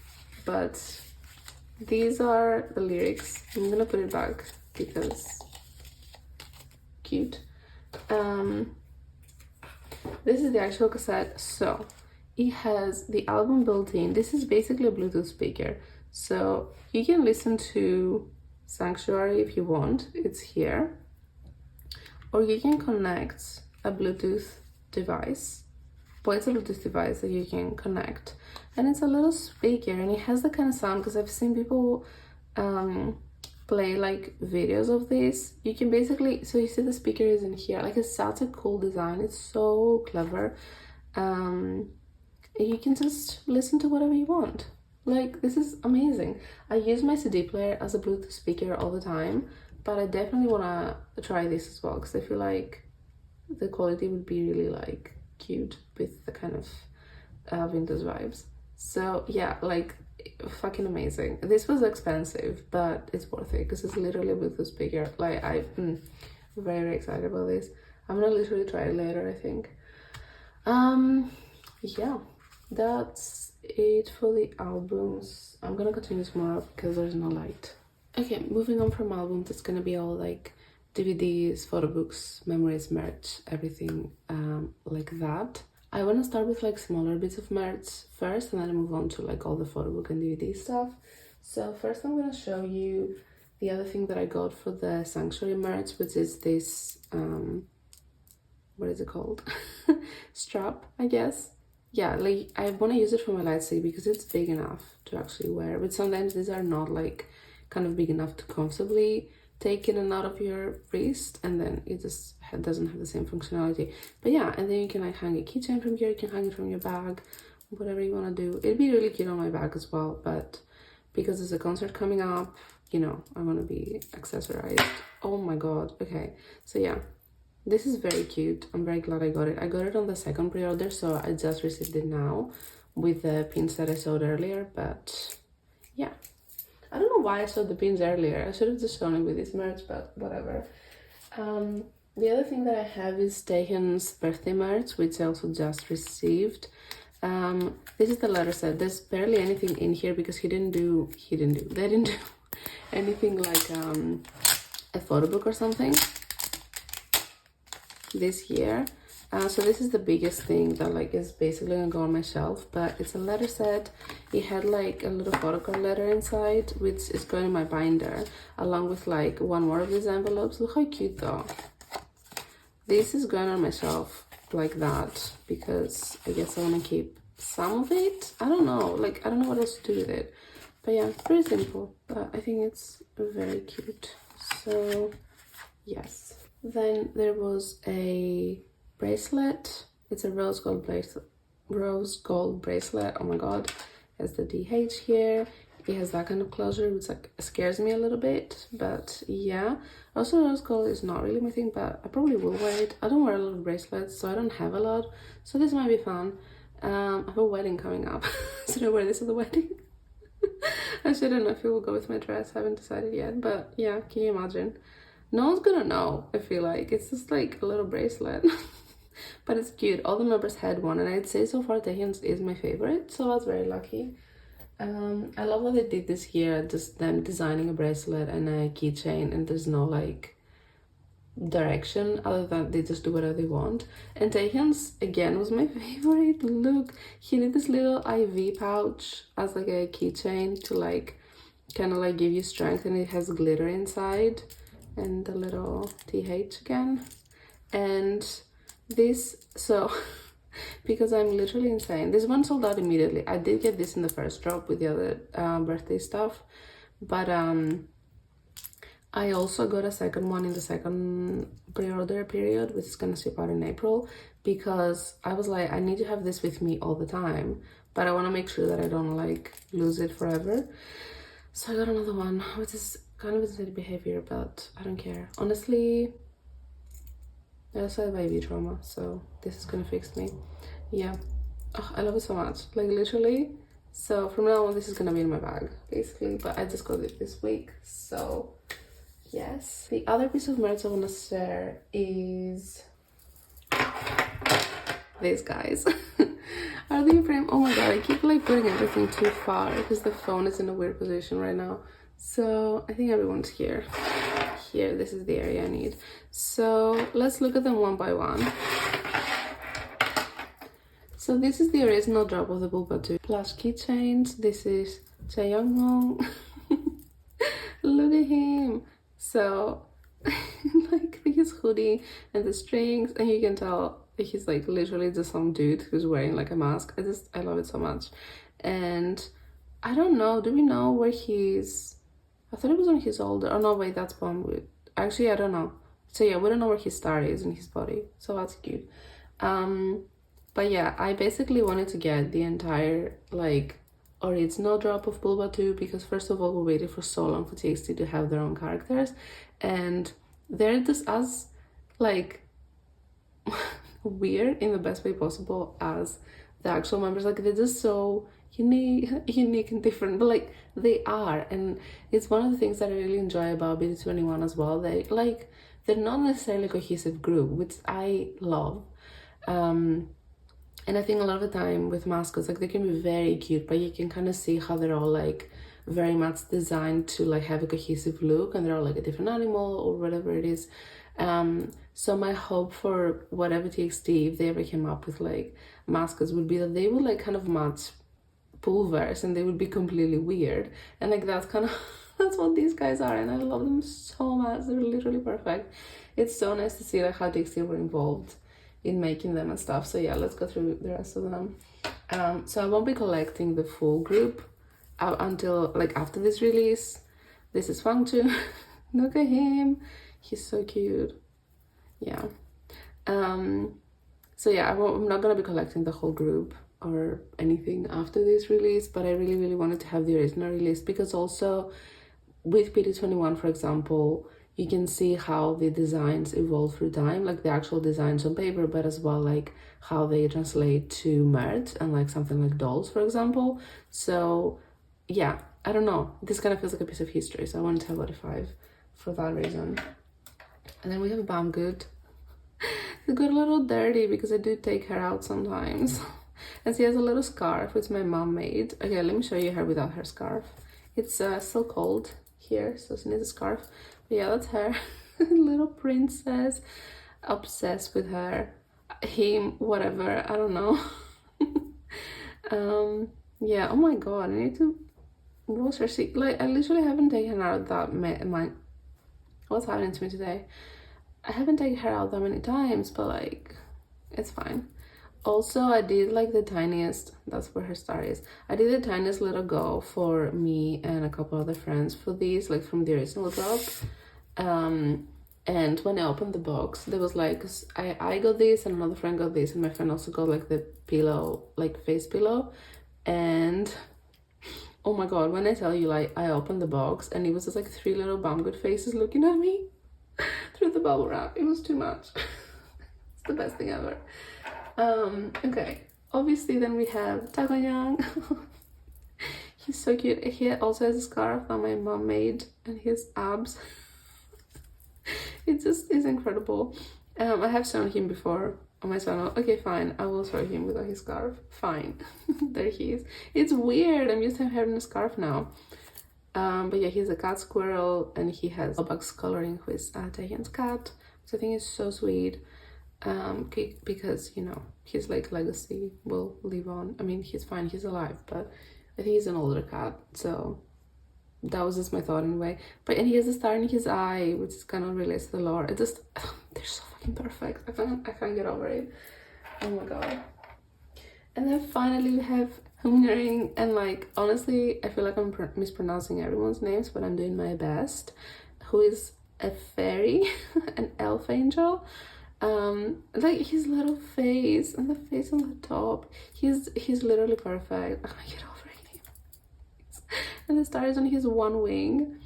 But these are the lyrics. I'm gonna put it back because cute. This is the actual cassette. So it has the album built in. This is basically a Bluetooth speaker. So you can listen to Sanctuary if you want. It's here. Or you can connect a Bluetooth device. Well, it's a Bluetooth device that you can connect. And it's a little speaker and it has the kind of sound, because I've seen people play like videos of this. You can basically, so you see the speaker is in here, like it's such a cool design, it's so clever. You can just listen to whatever you want. Like, this is amazing. I use my CD player as a Bluetooth speaker all the time, but I definitely want to try this as well, because I feel like the quality would be really like cute with the kind of vintage vibes. So yeah, like fucking amazing. This was expensive, but it's worth it because it's literally a Bluetooth speaker. Like, I'm very, very excited about this. I'm gonna literally try it later, I think. Yeah, that's it for the albums. I'm gonna continue tomorrow because there's no light. Okay, moving on from albums, it's gonna be all like DVDs, photo books, memories, merch, everything like that. I want to start with like smaller bits of merch first, and then I move on to like all the photo book and DVD stuff. So first I'm gonna show you the other thing that I got for the Sanctuary merch, which is this what is it called? Strap, I guess. Yeah, like I want to use it for my lightstick because it's big enough to actually wear, but sometimes these are not like kind of big enough to comfortably take in and out of your wrist, and then it just doesn't have the same functionality. But yeah, and then you can like hang a keychain from here, you can hang it from your bag, whatever you want to do. It'd be really cute on my bag as well, but because there's a concert coming up, you know, I want to be accessorized. Oh my god. Okay, so yeah, this is very cute. I'm very glad I got it. I got it on the second pre-order, so I just received it now with the pins that I showed earlier. But yeah, I don't know why I showed the pins earlier. I should have just shown it with this merch, but whatever. The other thing that I have is Taehyun's birthday merch, which I also just received. This is the letter set. There's barely anything in here because they didn't do anything like a photo book or something this year. So this is the biggest thing that like is basically gonna go on my shelf, but it's a letter set. It had like a little photocard letter inside, which is going in my binder, along with like one more of these envelopes. Look how cute though. This is going on my shelf like that because I guess I want to keep some of it. I don't know, like I don't know what else to do with it, but yeah, pretty simple, but I think it's very cute. So yes, then there was a bracelet. It's a rose gold bracelet. Oh my god, it has the DH here. It has that kind of closure, which like scares me a little bit, but yeah. Also, rose gold is not really my thing, but I probably will wear it. I don't wear a lot of bracelets, so I don't have a lot, so this might be fun. I have a wedding coming up. Should I wear this at the wedding? I don't know if it will go with my dress. I haven't decided yet, but yeah, can you imagine? No one's gonna know. I feel like it's just like a little bracelet. But it's cute. All the members had one, and I'd say so far Taehyun's is my favorite, so I was very lucky. I love what they did this year, just them designing a bracelet and a keychain, and there's no like direction other than they just do whatever they want. And Taehyun's again was my favorite. Look, he did this little IV pouch as like a keychain to like kind of like give you strength, and it has glitter inside and the little TH again. And this, so because I'm literally insane, this one sold out immediately. I did get this in the first drop with the other birthday stuff, but I also got a second one in the second pre-order period, which is gonna ship out in April, because I was like, I need to have this with me all the time, but I want to make sure that I don't like lose it forever. So I got another one, which is kind of insane behavior, but I don't care. Honestly, I also have IV trauma, so this is gonna fix me. Yeah, oh, I love it so much, like literally. So from now on, this is gonna be in my bag, basically, but I just got it this week, so yes. The other piece of merch I want to share is these guys. Are they a frame? Oh my god, I keep like putting everything too far because the phone is in a weird position right now. So I think everyone's here. Here, this is the area I need. So let's look at them one by one. So this is the original drop of the Bulba 2 plush keychains. This is Jaeyoung. Look at him. So like his hoodie and the strings, and you can tell he's like literally just some dude who's wearing like a mask. I love it so much. And I don't know, do we know where he's I thought it was on his older. Oh no, wait, that's Bomb. Actually, I don't know. So yeah, we don't know where his star is in his body. So that's cute. But yeah, I basically wanted to get the entire like original drop of Bulba 2 because first of all, we waited for so long for TXT to have their own characters, and they're just as like weird in the best way possible as the actual members. Like they're just so unique and different, but like they are, and it's one of the things that I really enjoy about BT21 as well. They're not necessarily a cohesive group, which I love. And I think a lot of the time with mascots, like they can be very cute, but you can kind of see how they're all like very much designed to like have a cohesive look, and they're all like a different animal or whatever it is. So my hope for whatever TXT, if they ever came up with like mascots, would be that they would like kind of match Pulver's and they would be completely weird. And like that's kind of that's what these guys are, and I love them so much. They're literally perfect. It's so nice to see like how TXT were involved in making them and stuff. So yeah, let's go through the rest of them. So I won't be collecting the full group until like after this release. This is Fangchu. Look at him, he's so cute. Yeah. So yeah, I'm not gonna be collecting the whole group or anything after this release, but I really wanted to have the original release because also with BT21, for example, you can see how the designs evolve through time, like the actual designs on paper, but as well like how they translate to merch and like something like dolls, for example. So yeah, I don't know, this kind of feels like a piece of history, so I wanted to have a 5 for that reason. And then we have Bamgood. She got a little dirty because I do take her out sometimes. And she has a little scarf which my mom made. Okay, let me show you her without her scarf. It's still cold here, so she needs a scarf. But yeah, that's her. Little princess. Obsessed with her. Him, whatever, I don't know. Yeah, oh my god, I need to wash her. See, like, I literally haven't taken her out that many. What's happening to me today? I haven't taken her out that many times, but like, it's fine. Also, I did like the tiniest, that's where her star is. I did the tiniest little go for me and a couple other friends for these, like from the original drop. And when I opened the box, there was like, I got this and another friend got this, and my friend also got like the pillow, like face pillow. And oh my god, when I tell you, like, I opened the box and it was just like 3 little Bamgood faces looking at me through the bubble wrap. It was too much. It's the best thing ever. Okay, obviously then we have Tagoyang. He's so cute. He also has a scarf that my mom made, and his abs. It just is incredible. I have shown him before on my channel. Okay, fine, I will show him without his scarf. Fine. There he is. It's weird, I'm used to him having a scarf now. But yeah, he's a cat squirrel, and he has Robux coloring with Taehyun's cat, which I think is so sweet. Because, you know, his like legacy will live on. I mean, he's fine, he's alive, but I think he's an older cat, so that was just my thought anyway. But and he has a star in his eye, which is kind of relates to the lore. It just, they're so fucking perfect. I can't get over it. Oh my god. And then finally we have Humnering, and like honestly, I feel like I'm mispronouncing everyone's names, but I'm doing my best. Who is a fairy, an elf angel. Like his little face and the face on the top, he's literally perfect. I can't get over him. And the star is on his one wing.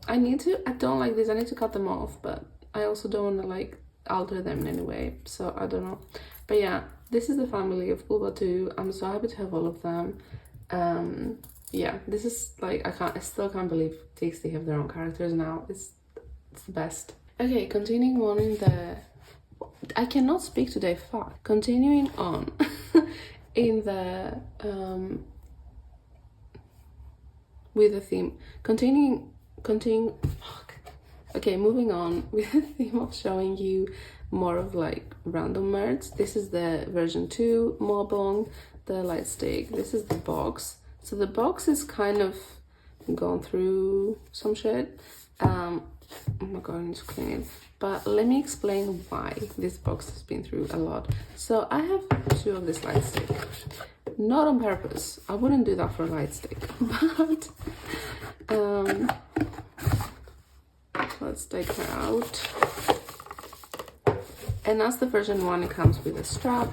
I don't like this, I need to cut them off, but I also don't want to like alter them in any way, so I don't know. But yeah, this is the family of Bulba 2. I'm so happy to have all of them. Yeah, this is like, I still can't believe TXT have their own characters now. It's the best. Okay, continuing on in the, I cannot speak today, fuck. Continuing on in the with the theme, fuck. Okay, moving on with the theme of showing you more of like random merch. This is the version 2 Mobong, the light stick. This is the box. So the box is kind of gone through some shit. Oh my god, I need to clean it. But let me explain why this box has been through a lot. So I have 2 of this light stick. Not on purpose. I wouldn't do that for a light stick. But let's take her out. And as the version 1, it comes with a strap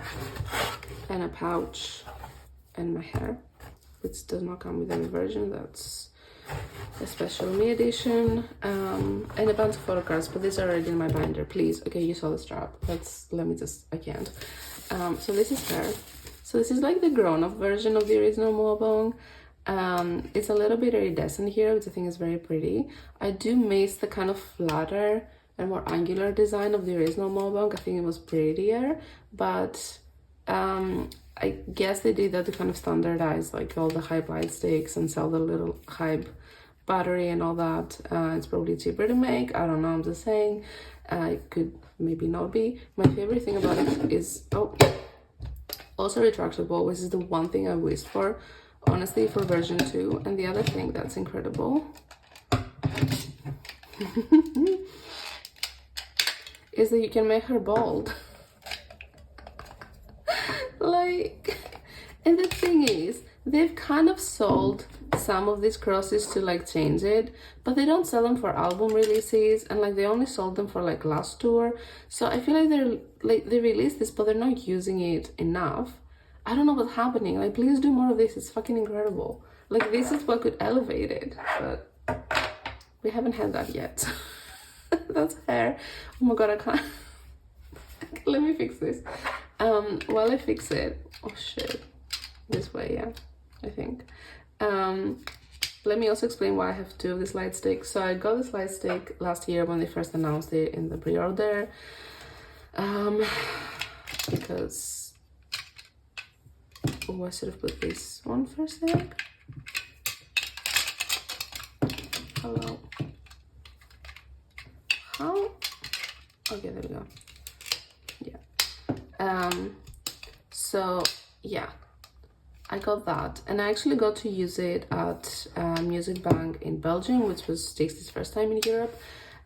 and a pouch and my hair, which does not come with any version. That's a special me edition, and a bunch of photo cards, but these are already in my binder. Please, okay, you saw the strap. I can't. So this is her. So this is like the grown-up version of the original Moabong. It's a little bit iridescent here, which I think is very pretty. I do miss the kind of flatter and more angular design of the original Moabong. I think it was prettier, but I guess they did that to kind of standardize like all the hype light sticks and sell the little hype battery and all that. It's probably cheaper to make. I don't know, I'm just saying. It could maybe not be. My favorite thing about it is, also retractable, which is the one thing I wished for, honestly, for version 2. And the other thing that's incredible is that you can make her bald. Like, and the thing is, they've kind of sold some of these crosses to like change it, but they don't sell them for album releases, and like they only sold them for like last tour. So I feel like they released this, but they're not using it enough. I don't know what's happening. Like, please do more of this. It's fucking incredible. Like, this is what could elevate it, but we haven't had that yet. That's hair. Oh my god, I can't. Let me fix this. While I fix it, oh shit, this way, yeah, I think. Let me also explain why I have 2 of these light sticks. So I got this light stick last year when they first announced it in the pre-order, because I should have put this one first there. Hello. How? Okay, there we go. Yeah. So yeah, I got that, and I actually got to use it at Music Bank in Belgium, which was Dixie's first time in Europe.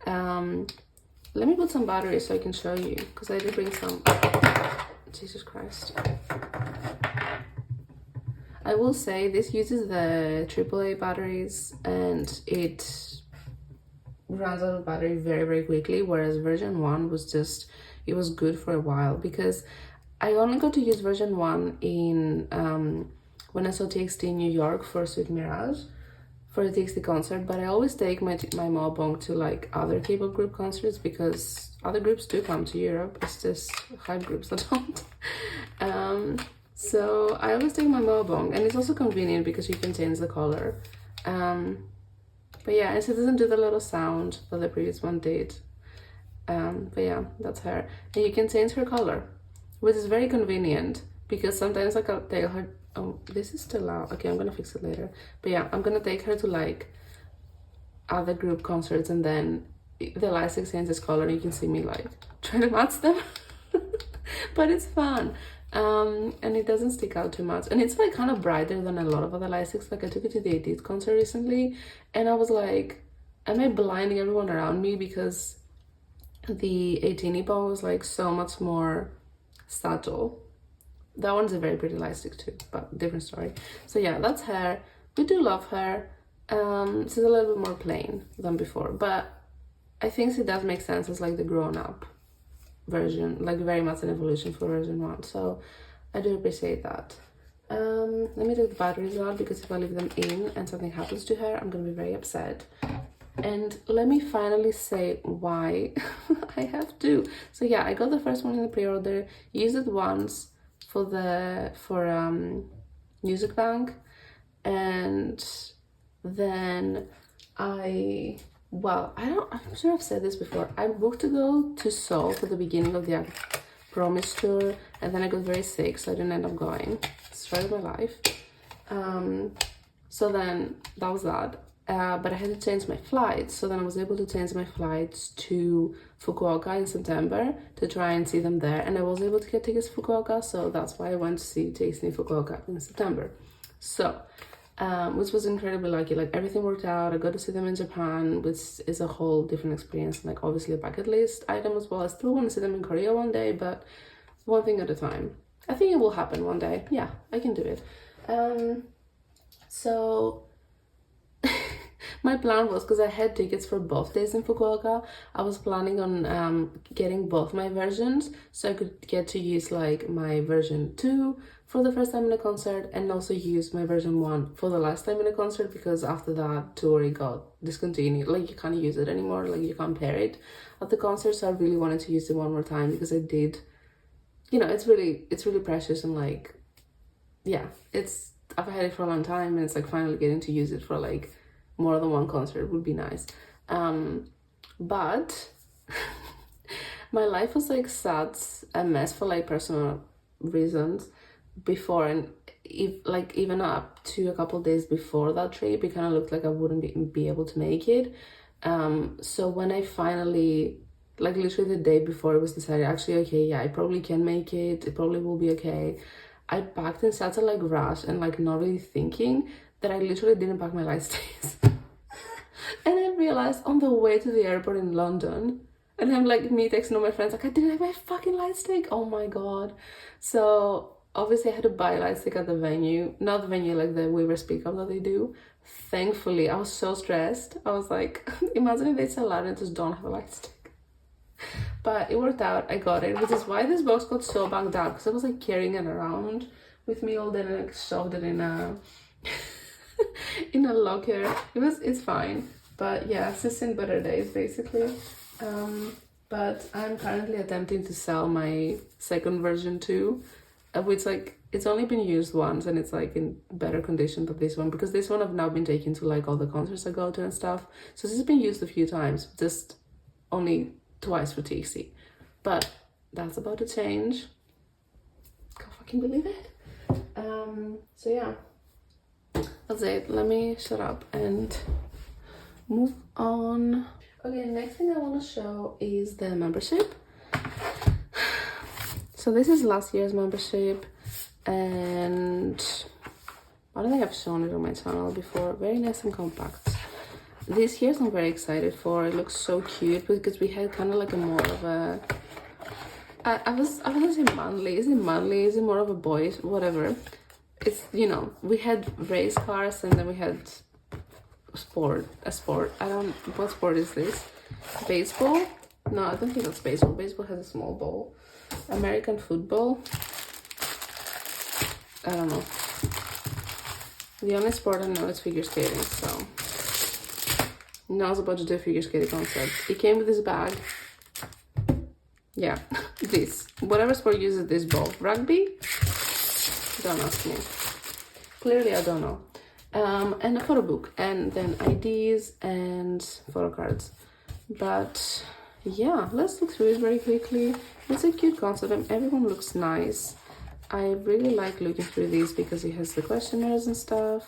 Let me put some batteries so I can show you, because I did bring some. Jesus Christ. I will say this uses the AAA batteries, and it runs out of battery very, very quickly, whereas version 1 was just, it was good for a while, because I only got to use version 1 in when I saw TXT in New York for Sweet Mirage, for the TXT concert, but I always take my Moabong to like other K-pop group concerts, because other groups do come to Europe, it's just hype groups that don't. So I always take my Moabong, and it's also convenient because you can change the color. But yeah, and so it doesn't do the little sound that the previous one did. But yeah, that's her. And you can change her color, which is very convenient, because sometimes like I'll take her, oh, this is still loud. Okay, I'm gonna fix it later. But yeah, I'm gonna take her to like other group concerts, and then the light stick changes color, and you can see me like trying to match them. But it's fun. And it doesn't stick out too much, and it's like kind of brighter than a lot of other light sticks. Like I took it to the 18th concert recently, and I was like, am I blinding everyone around me? Because the 18 ball was like so much more subtle. That one's a very pretty light stick too, but different story. So yeah, that's her. We do love her. She's a little bit more plain than before, but I think she does make sense as like the grown-up version, like very much an evolution for version 1. So I do appreciate that. Let me take the batteries out, because if I leave them in and something happens to her, I'm gonna be very upset. And let me finally say why I have 2. So yeah, I got the first one in the pre-order, used it once for Music Bank, and then I'm sure I've said this before. I booked to go to Seoul for the beginning of the Promise tour, and then I got very sick, so I didn't end up going. Story of my life. So then that was that. But I had to change my flights, so then I was able to change my flights to Fukuoka in September to try and see them there, and I was able to get tickets to Fukuoka, so that's why I went to see Tasty in Fukuoka in September. So which was incredibly lucky. Like everything worked out. I got to see them in Japan, which is a whole different experience, like obviously a bucket list item as well. I still want to see them in Korea one day, but one thing at a time. I think it will happen one day. Yeah, I can do it. So My plan was, because I had tickets for both days in Fukuoka, I was planning on getting both my versions, so I could get to use like my version 2 for the first time in a concert, and also use my version 1 for the last time in a concert, because after that tour it got discontinued. Like, you can't use it anymore, like you can't pair it at the concert. So I really wanted to use it one more time, because I did, you know, it's really precious, and like, yeah, I've had it for a long time, and it's like finally getting to use it for like more than one concert would be nice. But my life was like such a mess for like personal reasons before, and even up to a couple days before that trip, it kind of looked like I wouldn't be able to make it. So when I finally, like literally the day before it was decided, actually, okay, yeah, I probably can make it, it probably will be okay, I packed in such a like rush and like not really thinking that I literally didn't pack my light sticks. And I realized on the way to the airport in London, and I'm like, me texting all my friends, like, I didn't have my fucking light stick. Oh my god. So obviously I had to buy a light stick at the venue. Not the venue, like the Weaver Speak Up that they do. Thankfully, I was so stressed. I was like, imagine if they sell out and just don't have a light stick. But it worked out, I got it, which is why this box got so banged up, because I was like carrying it around with me all day and like shoved it in a in a locker. It's fine. But yeah, it's just in better days basically. But I'm currently attempting to sell my second version too, which like it's only been used once, and it's like in better condition than this one, because this one I've now been taking to like all the concerts I go to and stuff. So this has been used a few times, just only twice for TXT. But that's about to change. Can't fucking believe it. So yeah, that's it. Let me shut up and move on. Okay, next thing I want to show is the membership. So this is last year's membership, and I don't think I've shown it on my channel before. Very nice and compact. This year's I'm very excited for. It looks so cute, because we had kind of like a more of a, I was gonna say manly. Is it manly? Is it more of a boyish? Whatever. It's, you know, we had race cars, and then we had a sport. What sport is this? Baseball? No, I don't think that's baseball. Baseball has a small ball. American football? I don't know. The only sport I know is figure skating, so now I was about to do a figure skating concert. It came with this bag. Yeah, this. Whatever sport uses this ball. Rugby? Don't ask me. Clearly I don't know. And a photo book, and then IDs and photo cards. But yeah, let's look through it very quickly. It's a cute concept, and everyone looks nice. I really like looking through these because it has the questionnaires and stuff.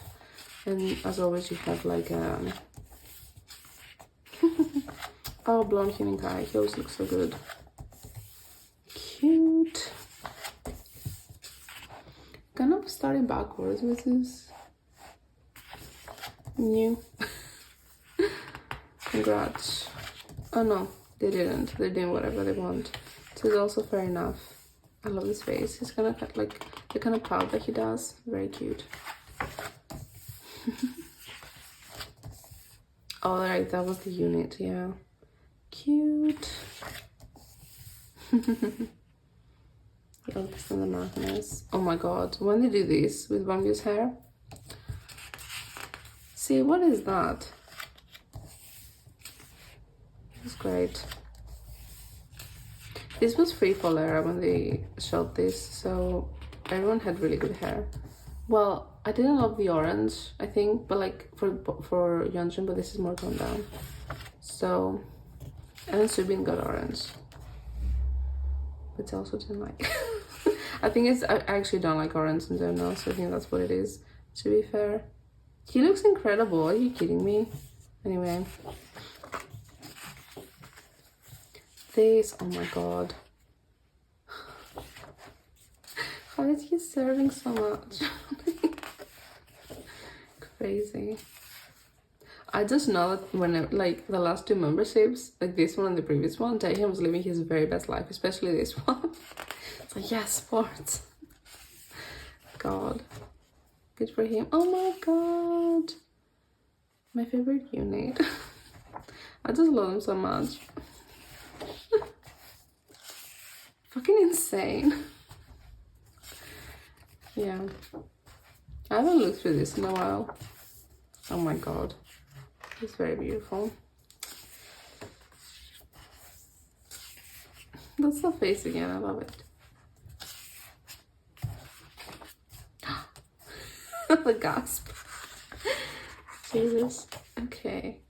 And as always, you have like oh, blonde human guy. He always looks so good. Cute. Kind of starting backwards with this. New. Congrats. Oh no, they didn't. They're doing whatever they want. So it's also fair enough. I love his face. He's kind of got like the kind of pout that he does. Very cute. Oh, right, that was the unit. Yeah, cute. Elvis and the Madness. Oh my god, when they do this with Bambi's hair. See, what is that? It's great. This was free for Lara when they shot this, so everyone had really good hair. Well, I didn't love the orange, I think, but like for Yeonjun, but this is more toned down. So, and then Subin got orange, which I also didn't like. I actually don't like orange in general, so I think that's what it is, to be fair. He looks incredible, are you kidding me? Anyway. This, oh my god. How is he serving so much? Crazy. I just know that when like the last two memberships, like this one and the previous one, Taehyun was living his very best life, especially this one. So yes, sports. God. Good for him. Oh my god. My favorite unit. I just love them so much. Fucking insane. Yeah. I haven't looked through this in a while. Oh my god. It's very beautiful. That's the face again, I love it. The gasp. Jesus. Okay.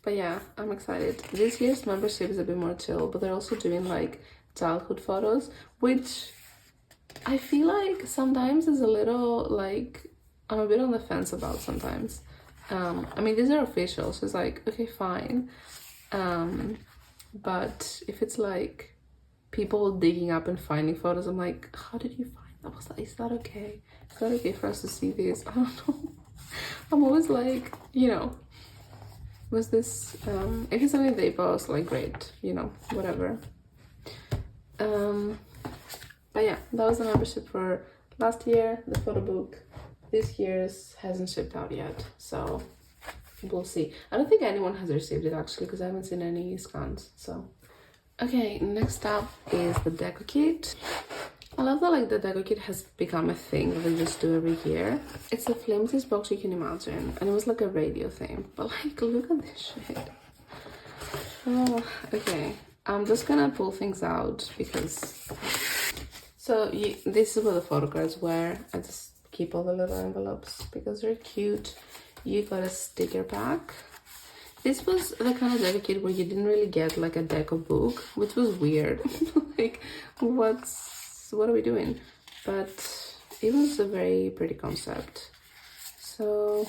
But yeah, I'm excited. This year's membership is a bit more chill, but they're also doing like childhood photos, which I feel like sometimes is a little like, I'm a bit on the fence about sometimes. I mean, these are official, so it's like, okay, fine. But if it's like people digging up and finding photos, I'm like, how did you find that? Is that okay? Is that okay for us to see this? I don't know. I'm always like, you know, was this, if it's something they post, like, great, you know, whatever. But yeah, that was the membership for last year, the photo book. This year's hasn't shipped out yet, so we'll see. I don't think anyone has received it actually, because I haven't seen any scans, so. Okay, next up is the deco kit. I love that like the deco kit has become a thing that they just do every year. It's the flimsiest box you can imagine, and it was like a radio thing, but like, look at this shit. Oh, okay. I'm just gonna pull things out because... So this is what the photo cards were. I just keep all the little envelopes because they're cute. You got a sticker pack. This was the kind of deco kit where you didn't really get like a deco book, which was weird. Like, what are we doing? But it was a very pretty concept. So,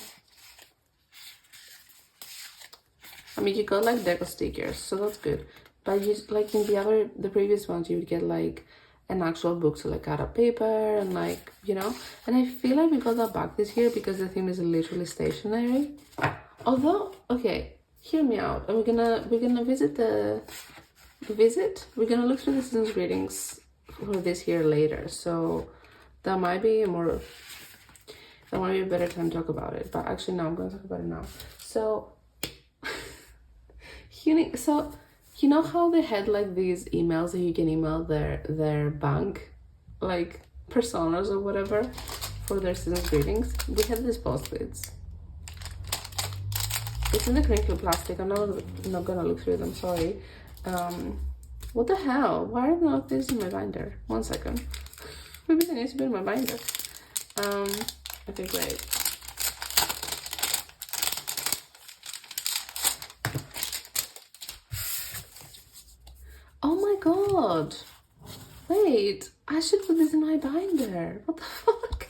I mean, you got like deco stickers, so that's good. But you, like in the previous ones, you would get like an actual book to like cut up paper and like, you know. And I feel like we got that back this year because the theme is literally stationery. Although, okay, hear me out. And we're gonna visit we're gonna look through the season's greetings for this year later. So that might be a better time to talk about it. But actually, no, I'm gonna talk about it now. So, you know how they had like these emails that you can email their bank, like personas or whatever, for their season's greetings? We had these post-its. It's in the crinkly plastic. I'm not gonna look through them, sorry. What the hell? Why are they not this in my binder? 1 second. Maybe they need to be in my binder. Okay, great. Oh my god. Wait, I should put this in my binder. What the fuck?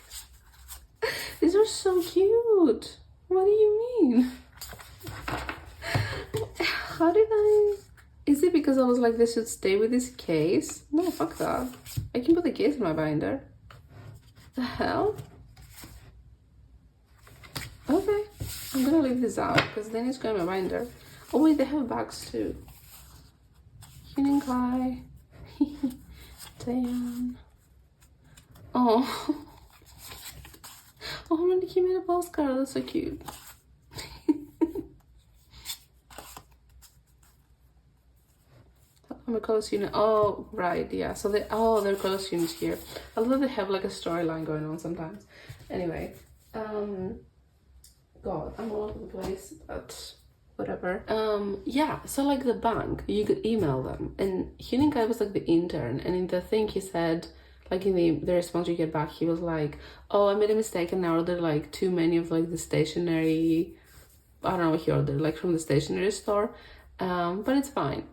These are so cute. What do you mean? How did I... Is it because I was like, this should stay with this case? No, fuck that. I can put the case in my binder. The hell? Okay, I'm gonna leave this out because then it's going in my binder. Oh wait, they have bags too. Kai. Damn. Oh. Oh, and he made a postcard. That's so cute. I'm a colors unit. Oh, right, yeah. So they're colors units here. I love that they have like a storyline going on sometimes. Anyway, God, I'm all over the place, but whatever. Yeah, so like the bank, you could email them, and Kai was like the intern, and in the thing he said, like in the response you get back, he was like, oh, I made a mistake and I ordered like too many of like the stationery, I don't know what he ordered, like from the stationery store, but it's fine.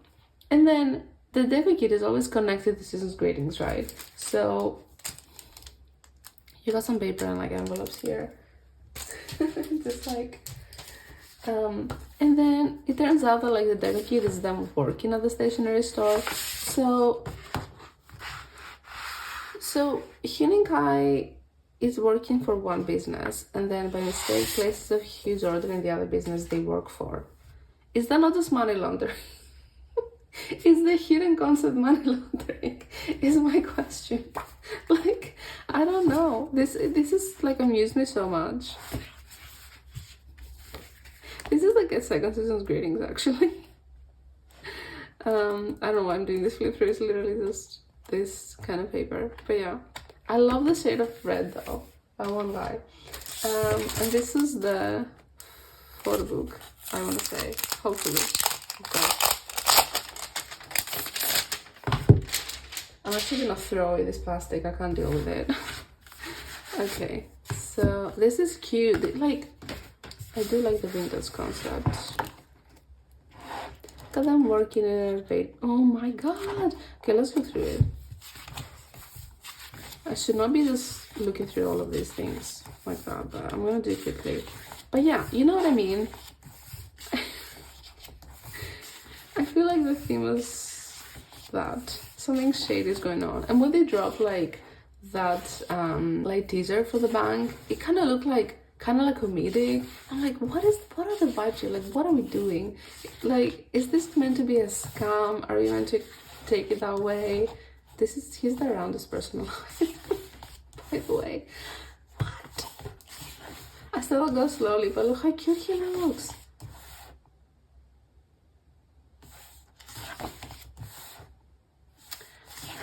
And then the deco kit is always connected to season's greetings, right? So you got some paper and like envelopes here. Just like, and then it turns out that like the deco kit is them working at the stationery store. So Kai is working for one business, and then by mistake places a huge order in the other business they work for. Is that not just money laundering? Is the hidden concept money laundering? Is my question. Like, I don't know. This is like amused me so much. like a second season's greetings actually. I don't know why I'm doing this flip through. It's literally just this kind of paper. But yeah, I love the shade of red though, I won't lie. And this is the photo book, I want to say, hopefully. Okay. I'm actually gonna throw away this plastic, I can't deal with it. Okay, so this is cute. Like, I do like the vintage concept. Because I'm working in a oh my god. Okay, let's go through it. I should not be just looking through all of these things like that, but I'm gonna do it quickly. But yeah, you know what I mean? I feel like the theme was that something shady is going on. And when they drop like that like teaser for the bank, it kind of looked like comedic. I'm like, what are the vibes here? Like, what are we doing? Like, is this meant to be a scam? Are we meant to take it that way? He's the roundest person alive. By the way. What? I said I'll go slowly, but look how cute he looks.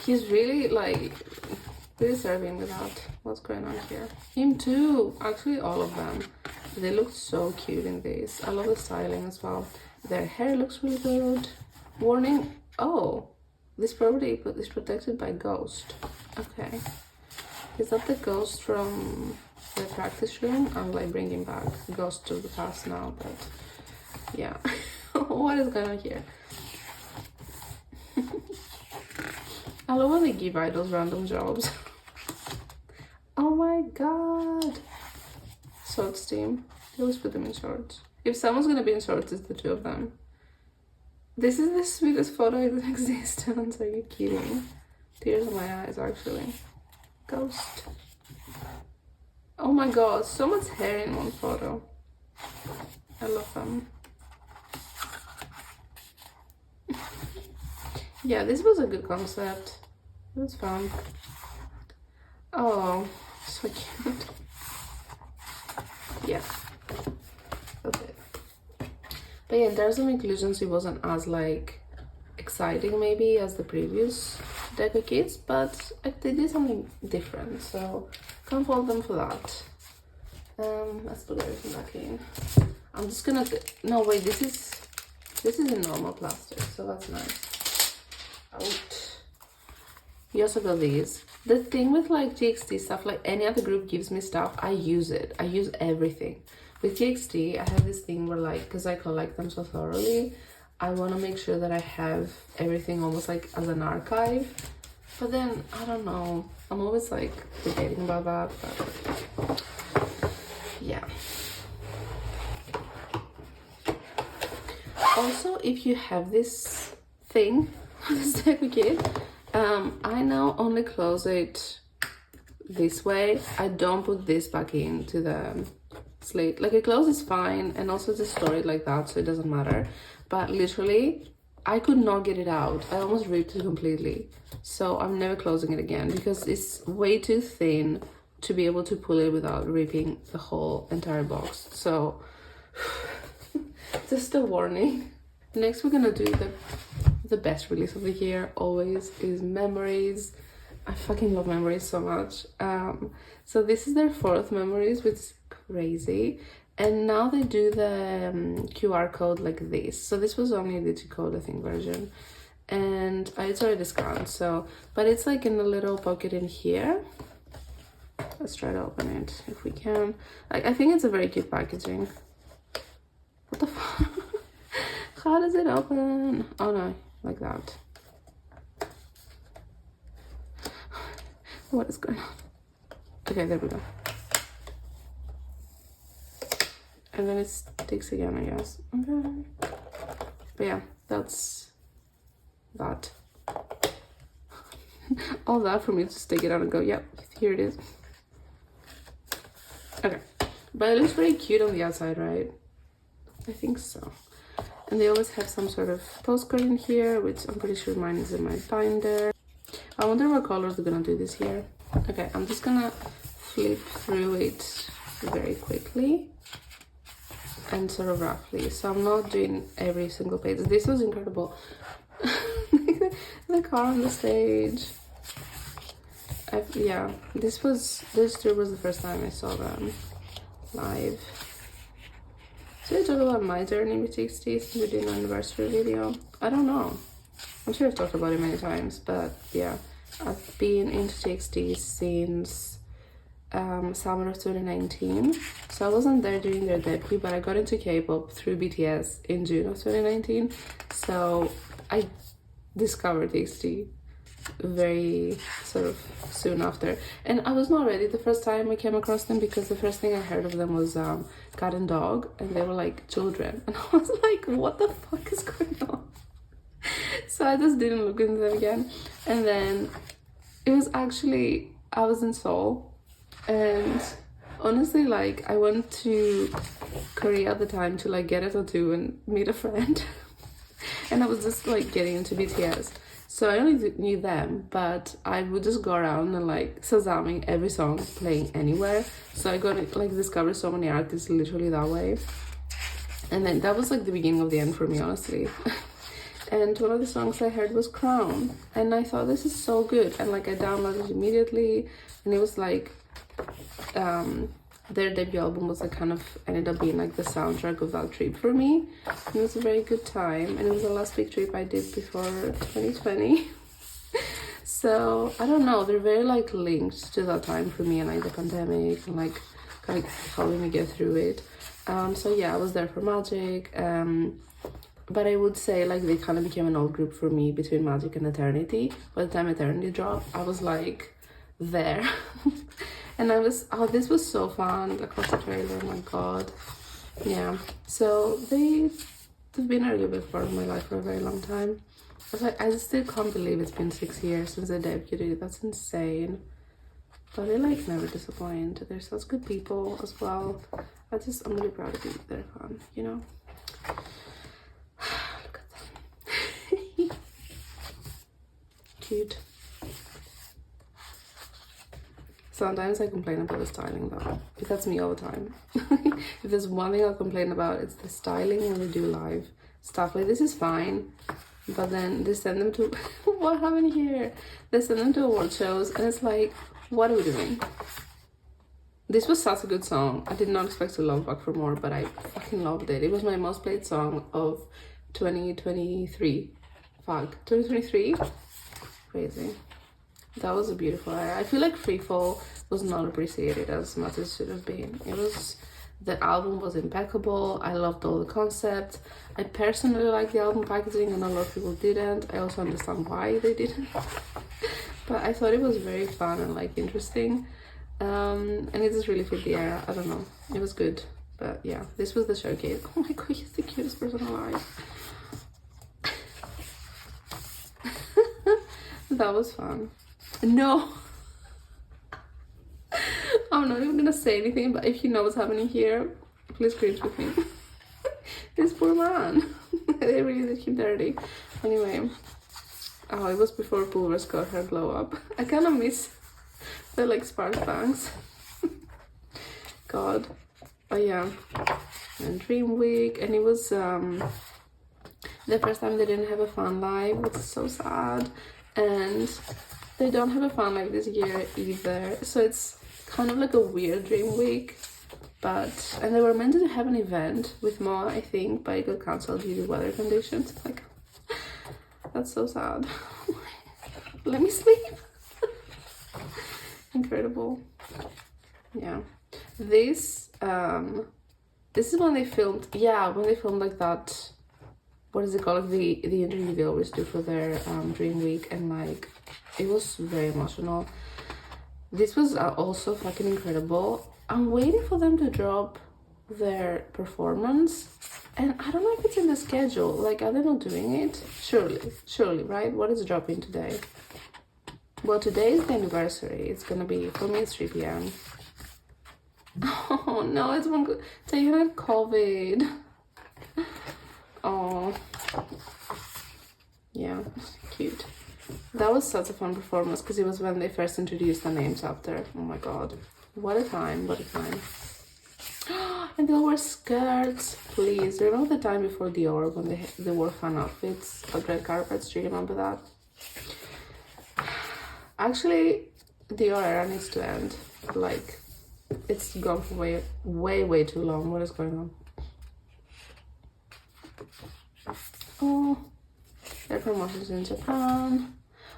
He's really like serving with that. What's going on here? Him too. Actually, all of them. They look so cute in this. I love the styling as well. Their hair looks really good. Warning. Oh, this property is protected by ghost. Okay. Is that the ghost from the practice room? I'm like bringing back ghost to the past now, but yeah. What is going on here? I love when they give idols random jobs. Oh my god. Shorts team. They always put them in shorts. If someone's gonna be in shorts, it's the two of them. This is the sweetest photo in existence. Are you kidding? Tears in my eyes, actually. Ghost. Oh my god, so much hair in one photo. I love them. Yeah, this was a good concept. It was fun. Oh, so cute. Yeah. Okay. But yeah, in terms of inclusions, it wasn't as like exciting maybe as the previous deco kits, but they did something different, so can't fault them for that. Let's put everything back in. I'm just gonna no wait, this is a normal plastic, so that's nice. Out. You also got these. The thing with like TXT stuff, like any other group gives me stuff, I use it. I use everything. With TXT, I have this thing where like, because I collect them so thoroughly, I want to make sure that I have everything almost like as an archive. But then, I don't know. I'm always like debating about that, but yeah. Also, if you have this thing, this deco kit, I now only close it this way. I don't put this back into the slate. Like, a close is fine, and also just store it like that, so it doesn't matter. But literally, I could not get it out. I almost ripped it completely. So I'm never closing it again because it's way too thin to be able to pull it without ripping the whole entire box. So just a warning. Next, we're gonna do the best release of the year always is Memories. I fucking love Memories so much. So this is their 4th Memories, which is crazy. And now they do the QR code like this. So this was only the Decode, I think, version. And it's already scanned, so, but it's like in the little pocket in here. Let's try to open it if we can. Like, I think it's a very cute packaging. What the fuck? How does it open? Oh no, like that. What is going on? Okay, there we go. And then it sticks again, I guess. Okay. But yeah, that's that. All that for me to just take it out and go, yep, here it is. Okay. But it looks very cute on the outside, right? I think so. And they always have some sort of postcard in here, which I'm pretty sure mine is in my binder. I wonder what colors they're gonna do this here. Okay, I'm just gonna flip through it very quickly. and sort of roughly, so I'm not doing every single page. This was incredible. The car on the stage. Yeah, this tour was the first time I saw them live. Should I talk about my journey with TXT? We did an anniversary video. I don't know. I'm sure I've talked about it many times, but yeah, I've been into TXT since summer of 2019. So I wasn't there during their debut, but I got into K-pop through BTS in June of 2019. So I discovered TXT very sort of soon after, and I was not ready the first time I came across them, because the first thing I heard of them was Cat and Dog, and they were like children, and I was like, what the fuck is going on? So I just didn't look into them again. And then it was actually, I was in Seoul, and honestly, like, I went to Korea at the time to like get a tattoo and meet a friend. And I was just like getting into BTS, so I only knew them, but I would just go around and like Shazamming every song playing anywhere. So I got like discovered so many artists literally that way. And then that was like the beginning of the end for me, honestly. And one of the songs I heard was Crown, and I thought, this is so good, and like I downloaded it immediately, and it was like their debut album was like kind of ended up being like the soundtrack of that trip for me. And it was a very good time, and it was the last big trip I did before 2020. So I don't know, they're very like linked to that time for me, and like the pandemic, and like kind of helping me get through it. So yeah, I was there for Magic, but I would say like they kind of became an old group for me between Magic and Eternity. By the time Eternity dropped, I was like there. And I was, oh, this was so fun. Across the trailer, oh my god. Yeah, so they've been a really big part of my life for a very long time. I was like, I still can't believe it's been 6 years since I debuted. That's insane. But they like never disappoint. They're such good people as well. I'm really proud of them. They're fun, you know? Look at them. Cute. Sometimes I complain about the styling though, but that's me all the time. If there's one thing I'll complain about, it's the styling when they do live stuff. Like, this is fine, but then they send them to what happened here? They send them to award shows, and it's like, what are we doing? This was such a good song. I did not expect to love Back for More, but I fucking loved it. It was my most played song of 2023. Fuck, 2023? Crazy. That was a beautiful area. I feel like Freefall was not appreciated as much as it should have been. The album was impeccable. I loved all the concepts. I personally like the album packaging, and a lot of people didn't. I also understand why they didn't. But I thought it was very fun and like interesting. And it just really fit the era. I don't know. It was good. But yeah, this was the showcase. Oh my god, he's the cutest person alive. That was fun. No, I'm not even gonna say anything, but if you know what's happening here, please cringe with me. This poor man. They really did him dirty. Anyway, oh, it was before Pulver's got her glow up. I kind of miss the like sparse bangs. God. Oh yeah, and Dream Week, and it was the first time they didn't have a fan live, which is so sad. And they don't have a fan like this year either, so it's kind of like a weird Dream Week. And they were meant to have an event with Moa, I think, but it got cancelled due to weather conditions. Like, that's so sad. Let me sleep. Incredible. Yeah, this is when they filmed. Yeah, when they filmed like that. What is it called? Like the interview they always do for their Dream Week, and like it was very emotional. This was also fucking incredible. I'm waiting for them to drop their performance, and I don't know if it's in the schedule. Like, are they not doing it? Surely, right? What is dropping today? Well, today is the anniversary. It's gonna be, for me, it's 3 p.m. Oh no, it's one good. Taking had COVID. Oh, yeah, cute. That was such a fun performance, because it was when they first introduced the names after. Oh my god, what a time, what a time. And they'll wear skirts, please. Do you remember the time before Dior when they wore fun outfits on red carpets? Do you remember that? Actually, Dior era needs to end. Like, it's gone for way too long. What is going on? Oh, their promotions in Japan.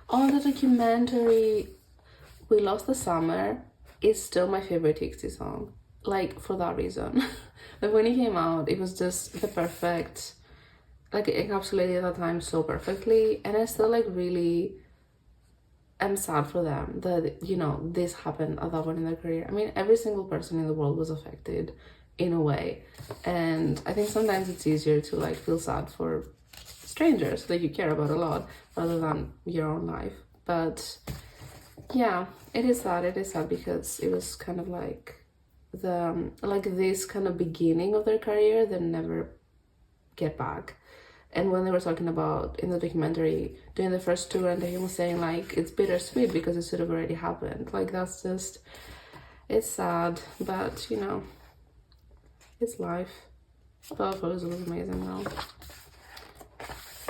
Oh, the documentary We Lost the Summer is still my favorite TXT song. Like, for that reason. Like, when it came out, it was just the perfect, like, it encapsulated that time so perfectly. And I still, like, really am sad for them that, you know, this happened at that point in their career. I mean, every single person in the world was affected in a way. And I think sometimes it's easier to, like, feel sad for strangers that you care about a lot rather than your own life. But yeah, it is sad because it was kind of like this kind of beginning of their career, they never get back. And when they were talking about in the documentary doing the first tour, and he was saying like it's bittersweet because it should have already happened. Like, that's just, it's sad, but you know, it's life. But photos was amazing though.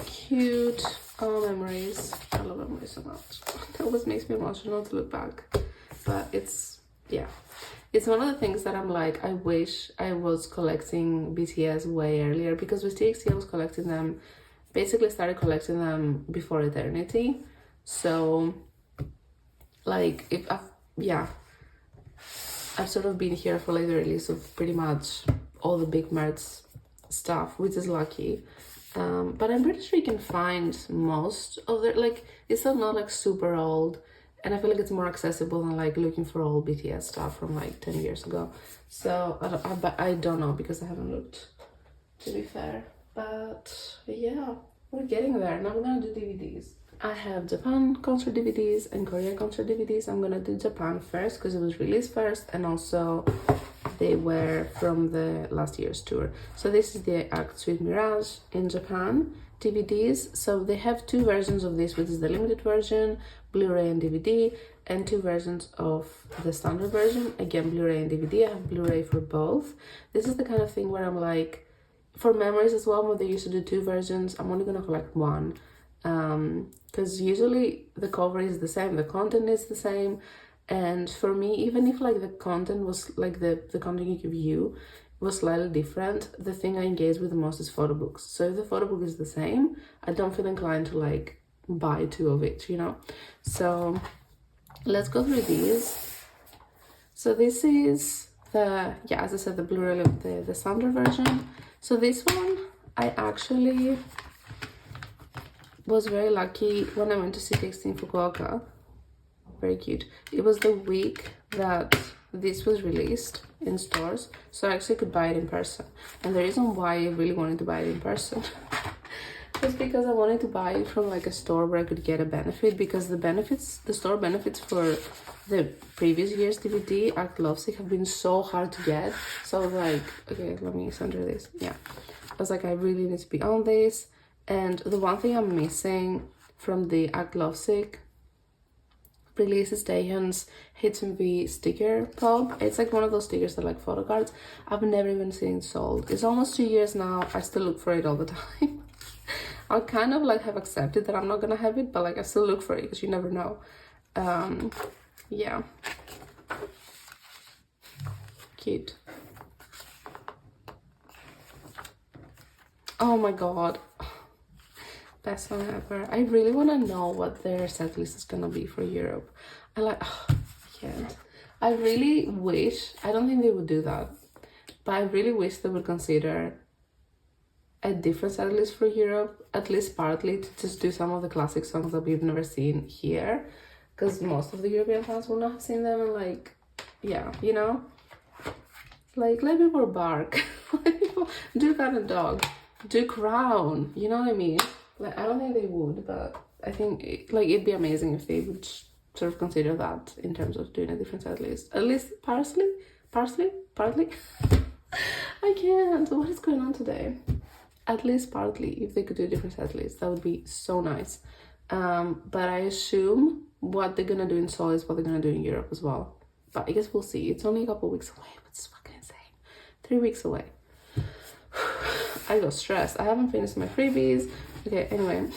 Cute. Oh, memories. I love memories so much. That always makes me emotional to look back. But it's, yeah. It's one of the things that I'm like, I wish I was collecting BTS way earlier, because with TXT I was collecting them, basically started collecting them before Eternity. So, like, I've sort of been here for like the release of pretty much all the big merch stuff, which is lucky. But I'm pretty sure you can find most of their, like, it's still not like super old, and I feel like it's more accessible than like looking for old BTS stuff from like 10 years ago. So I don't know because I haven't looked, to be fair. But yeah, we're getting there. Now we're gonna do DVDs. I have Japan concert DVDs and Korea concert DVDs. I'm gonna do Japan first because it was released first, and also they were from the last year's tour. So this is the Act Sweet Mirage in Japan DVDs. So they have two versions of this, which is the limited version, Blu-ray and DVD, and two versions of the standard version, again Blu-ray and DVD. I have Blu-ray for both. This is the kind of thing where I'm like, for memories as well, when they used to do two versions, I'm only gonna collect one, because usually the cover is the same, the content is the same. And for me, even if like the content was like the content you could view was slightly different, the thing I engage with the most is photo books. So if the photo book is the same, I don't feel inclined to like buy two of it, you know. So let's go through these. So this is the, yeah, as I said, the Blu-ray, the standard version. So this one, I actually was very lucky when I went to see TXT in Fukuoka. Very cute. It was the week that this was released in stores, so I actually could buy it in person. And the reason why I really wanted to buy it in person was because I wanted to buy it from like a store where I could get a benefit, because the store benefits for the previous year's DVD, Act Lovesick, have been so hard to get. So I was like, okay, let me center this. Yeah, I was like, I really need to be on this. And the one thing I'm missing from the Act Lovesick release is Taehyun's HMV sticker pop. It's like one of those stickers that like photo cards. I've never even seen it sold. It's almost 2 years now. I still look for it all the time. I kind of like have accepted that I'm not gonna have it, but like I still look for it because you never know. Yeah, cute. Oh my god, best song ever. I really want to know what their set list is gonna be for Europe. I can't. I really wish, I don't think they would do that, but I really wish they would consider a different set list for Europe, at least partly to just do some of the classic songs that we've never seen here, because most of the European fans will not have seen them. And like, yeah, you know, like let people bark, let people do Kind of Dog, do Crown, you know what I mean? Like, I don't think they would, but I think it'd be amazing if they would sort of consider that in terms of doing a different set list. At least partly. I can't. What is going on today? At least partly, if they could do a different set list, that would be so nice. But I assume what they're gonna do in Seoul is what they're gonna do in Europe as well. But I guess we'll see. It's only a couple weeks away, but it's fucking insane. 3 weeks away. I got stressed. I haven't finished my freebies. Okay, anyway.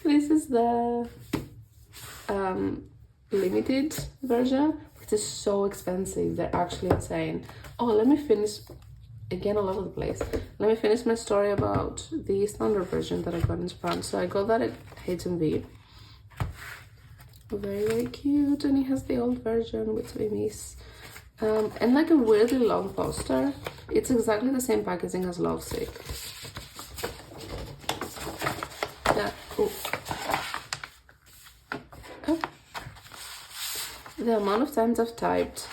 This is the limited version, which is so expensive. They're actually insane. Oh, let me finish, again all over the place. Let me finish my story about the standard version that I got in Japan. So I got that at H&V. Very, very cute. And it has the old version, which we miss. And like a weirdly long poster. It's exactly the same packaging as Lovesick. Yeah. Ooh. Oh. The amount of times I've typed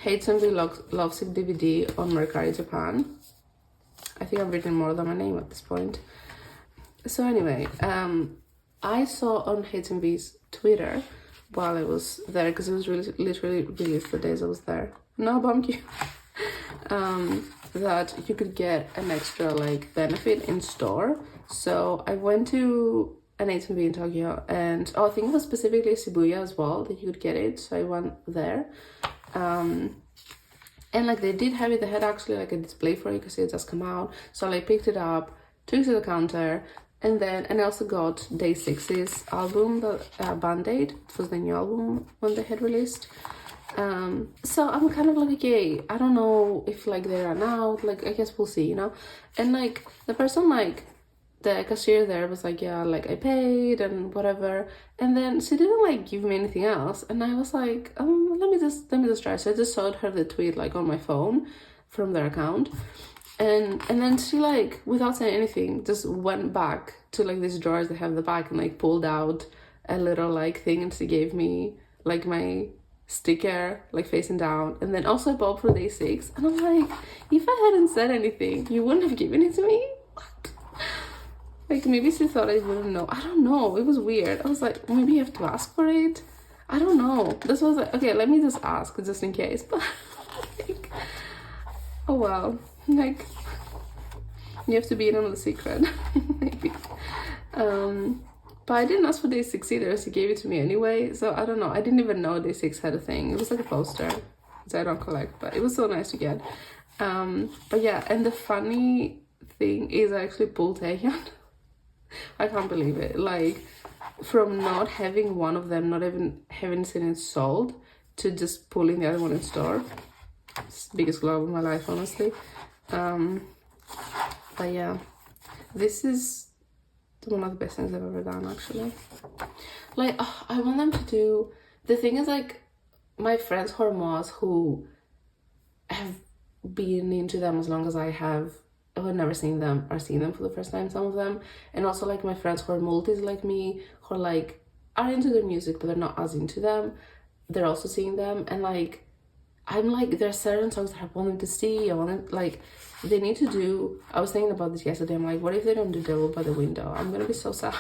H&V Lovesick DVD on Mercari Japan, I think I've written more than my name at this point. So anyway, I saw on H&V's Twitter while I was there, because it was really literally released the days I was there. No, bump you. That you could get an extra like benefit in store. So I went to an H&V in Tokyo, and I think it was specifically Shibuya as well that you could get it. So I went there. And like they did have it, they had actually like a display for it because it had just come out. So I like picked it up, took it to the counter, and I also got Day6's album, the Band-Aid. It was the new album when they had released. So I'm kind of like, okay, I don't know if like they ran out, like I guess we'll see, you know. And like the person, like the cashier there was like, yeah, like I paid and whatever, and then she didn't like give me anything else, and I was like, let me just try. So I just showed her the tweet like on my phone from their account, and then she like, without saying anything, just went back to like these drawers they have in the back and like pulled out a little like thing, and she gave me like my sticker like facing down, and then also I bought for day 6, and I'm like, if I hadn't said anything, you wouldn't have given it to me? What? Like maybe she thought I wouldn't know. I don't know, it was weird. I was like, maybe you have to ask for it. I don't know. This was like, okay, let me just ask just in case. But like, oh well, like you have to be in on the secret. Maybe. But I didn't ask for day 6 either, so he gave it to me anyway. So I don't know. I didn't even know day 6 had a thing. It was like a poster, which I don't collect, but it was so nice to get. But yeah, and the funny thing is I actually pulled Taehyun. I can't believe it. Like, from not having one of them, not even having seen it sold, to just pulling the other one in store. It's the biggest glow of my life, honestly. But yeah, this is one of the best things I've ever done, actually. Like, oh, I want them to do, the thing is, like, my friends who are Moas, who have been into them as long as I have, who have never seen them, are seeing them for the first time, some of them. And also like my friends who are multis like me, who are like, are into their music but they're not as into them, they're also seeing them. And like, I'm like, there are certain songs that I want them to see. I want them, like, they need to do, I was thinking about this yesterday, I'm like, what if they don't do Devil by the Window? I'm gonna be so sad.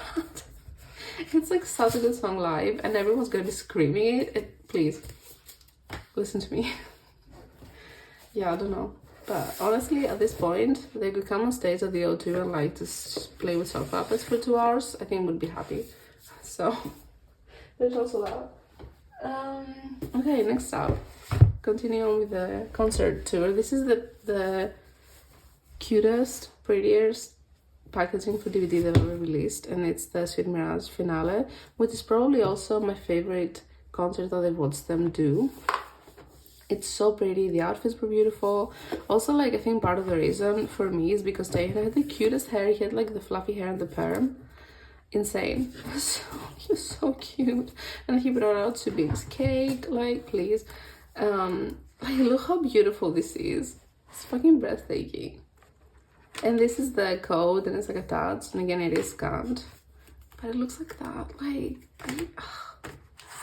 It's like such a good song live, and everyone's gonna be screaming it. Please, listen to me. Yeah, I don't know. But honestly, at this point, they could come on stage at the O2 and like just play with sock puppets for 2 hours. I think would be happy. So, there's also that. Okay, next up. Continue on with the concert tour. This is the cutest, prettiest packaging for DVD they've ever released, and it's the Sweet Mirage finale, which is probably also my favorite concert that I've watched them do. It's so pretty, the outfits were beautiful. Also, like, I think part of the reason for me is because Taehyun had the cutest hair. He had like the fluffy hair and the perm. Insane. He was so cute. And he brought out Subin's cake, like, please. Like, look how beautiful this is. It's fucking breathtaking. And this is the code, and it's like attached, and again it is scanned, but it looks like that. Like,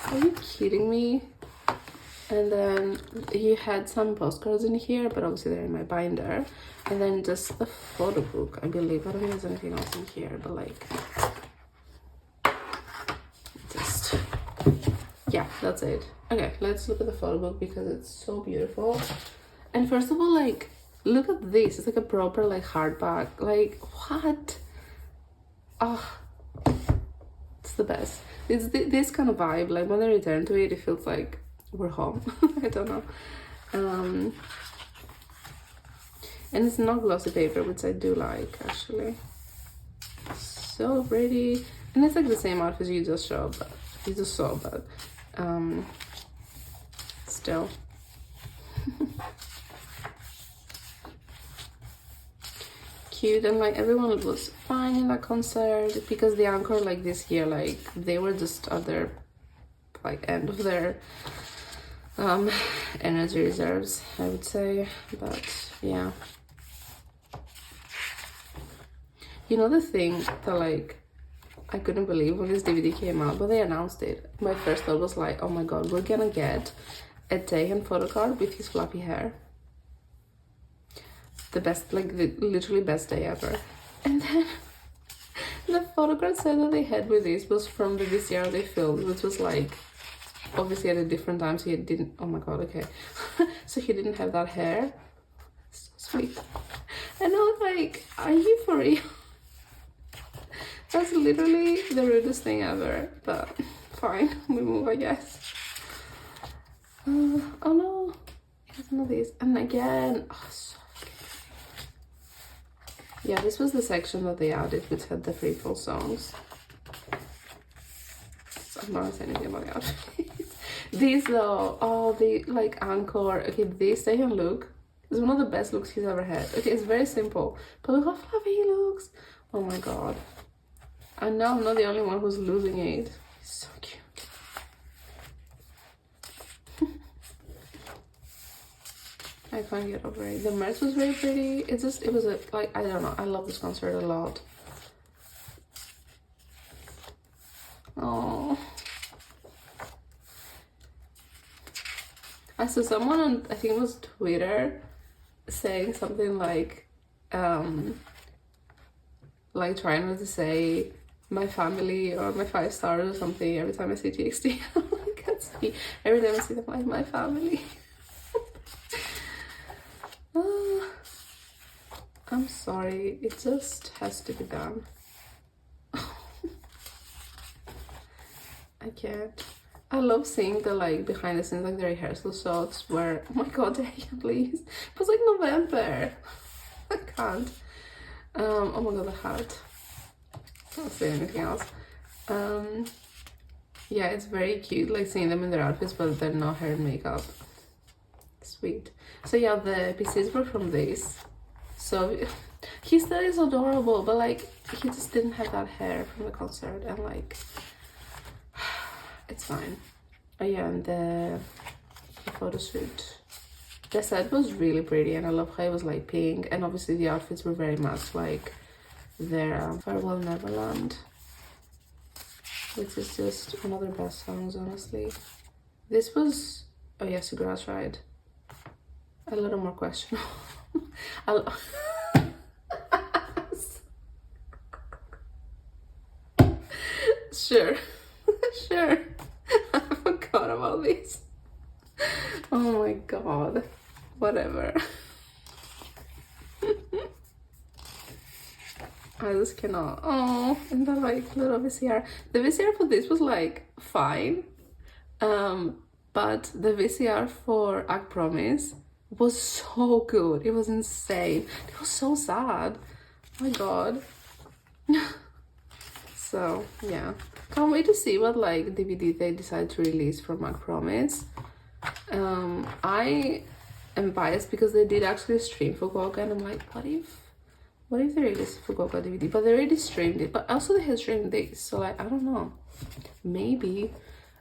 are you kidding me? And then you had some postcards in here, but obviously they're in my binder. And then just the photo book, I believe. I don't think there's anything else in here, but like, just, yeah, that's it. Okay, let's look at the photo book because it's so beautiful. And first of all, like, look at this. It's like a proper like hardback. Like, what? Oh, it's the best. It's this kind of vibe. Like, when I return to it, it feels like we're home. I don't know. And it's not glossy paper, which I do like actually. So pretty. And it's like the same outfit you just saw, but still. Cute. And like everyone was fine in that concert, because the encore like this year, like they were just at their like end of their energy reserves, I would say. But yeah, you know, the thing that like I couldn't believe when this DVD came out, but they announced it, my first thought was like, oh my god, we're gonna get a Taehyun photo card with his fluffy hair. The best, like the literally best day ever. And then the photo card said that they had with this was from the VCR they filmed, which was like obviously at a different time, so he didn't, oh my god, okay. So he didn't have that hair. So sweet. And I was like, are you for real? That's literally the rudest thing ever, but fine, we move, I guess. Oh no, here's one of these. And again, oh, so yeah, this was the section that they added, which had the free fall songs. So I'm not gonna say anything about the outfits. These though, oh, the like encore. Okay, this Taehyun look is one of the best looks he's ever had. Okay, it's very simple, but look how fluffy he looks. Oh my god. I know I'm not the only one who's losing it. He's so cute. I can't get over it. The merch was very pretty. It's just, it was a, like, I don't know. I love this concert a lot. Oh. I saw someone on, I think it was Twitter, saying something like trying not to say my family or my 5 stars or something every time I see TXT. I can't see. Every time I see them, like, my family. I'm sorry, it just has to be done. I can't. I love seeing the like behind the scenes, like the rehearsal shots where, oh my god, please. It was like November. I can't. Oh my god, the hat. Can't say anything else. Yeah, it's very cute, like seeing them in their outfits, but they're not hair and makeup. Sweet. So yeah, the pieces were from this. So he still is adorable, but like he just didn't have that hair from the concert, and like it's fine. Oh yeah, and the photo shoot. The set was really pretty, and I love how it was like pink, and obviously the outfits were very much like their Farewell Neverland, which is just one of their best songs, honestly. This was, oh yes, Grass Ride. A little more questionable. Sure. Sure. I forgot about this. Oh my god. Whatever. I just cannot. Oh, and the like little VCR. The VCR for this was like fine. But the VCR for Act Promise was so good. It was insane. It was so sad. Oh my god. So yeah, can't wait to see what like DVD they decide to release from Act Promise. I am biased because they did actually stream Fukuoka, and I'm like, what if they release Fukuoka DVD? But they already streamed it, but also they had streamed this, so like I don't know, maybe.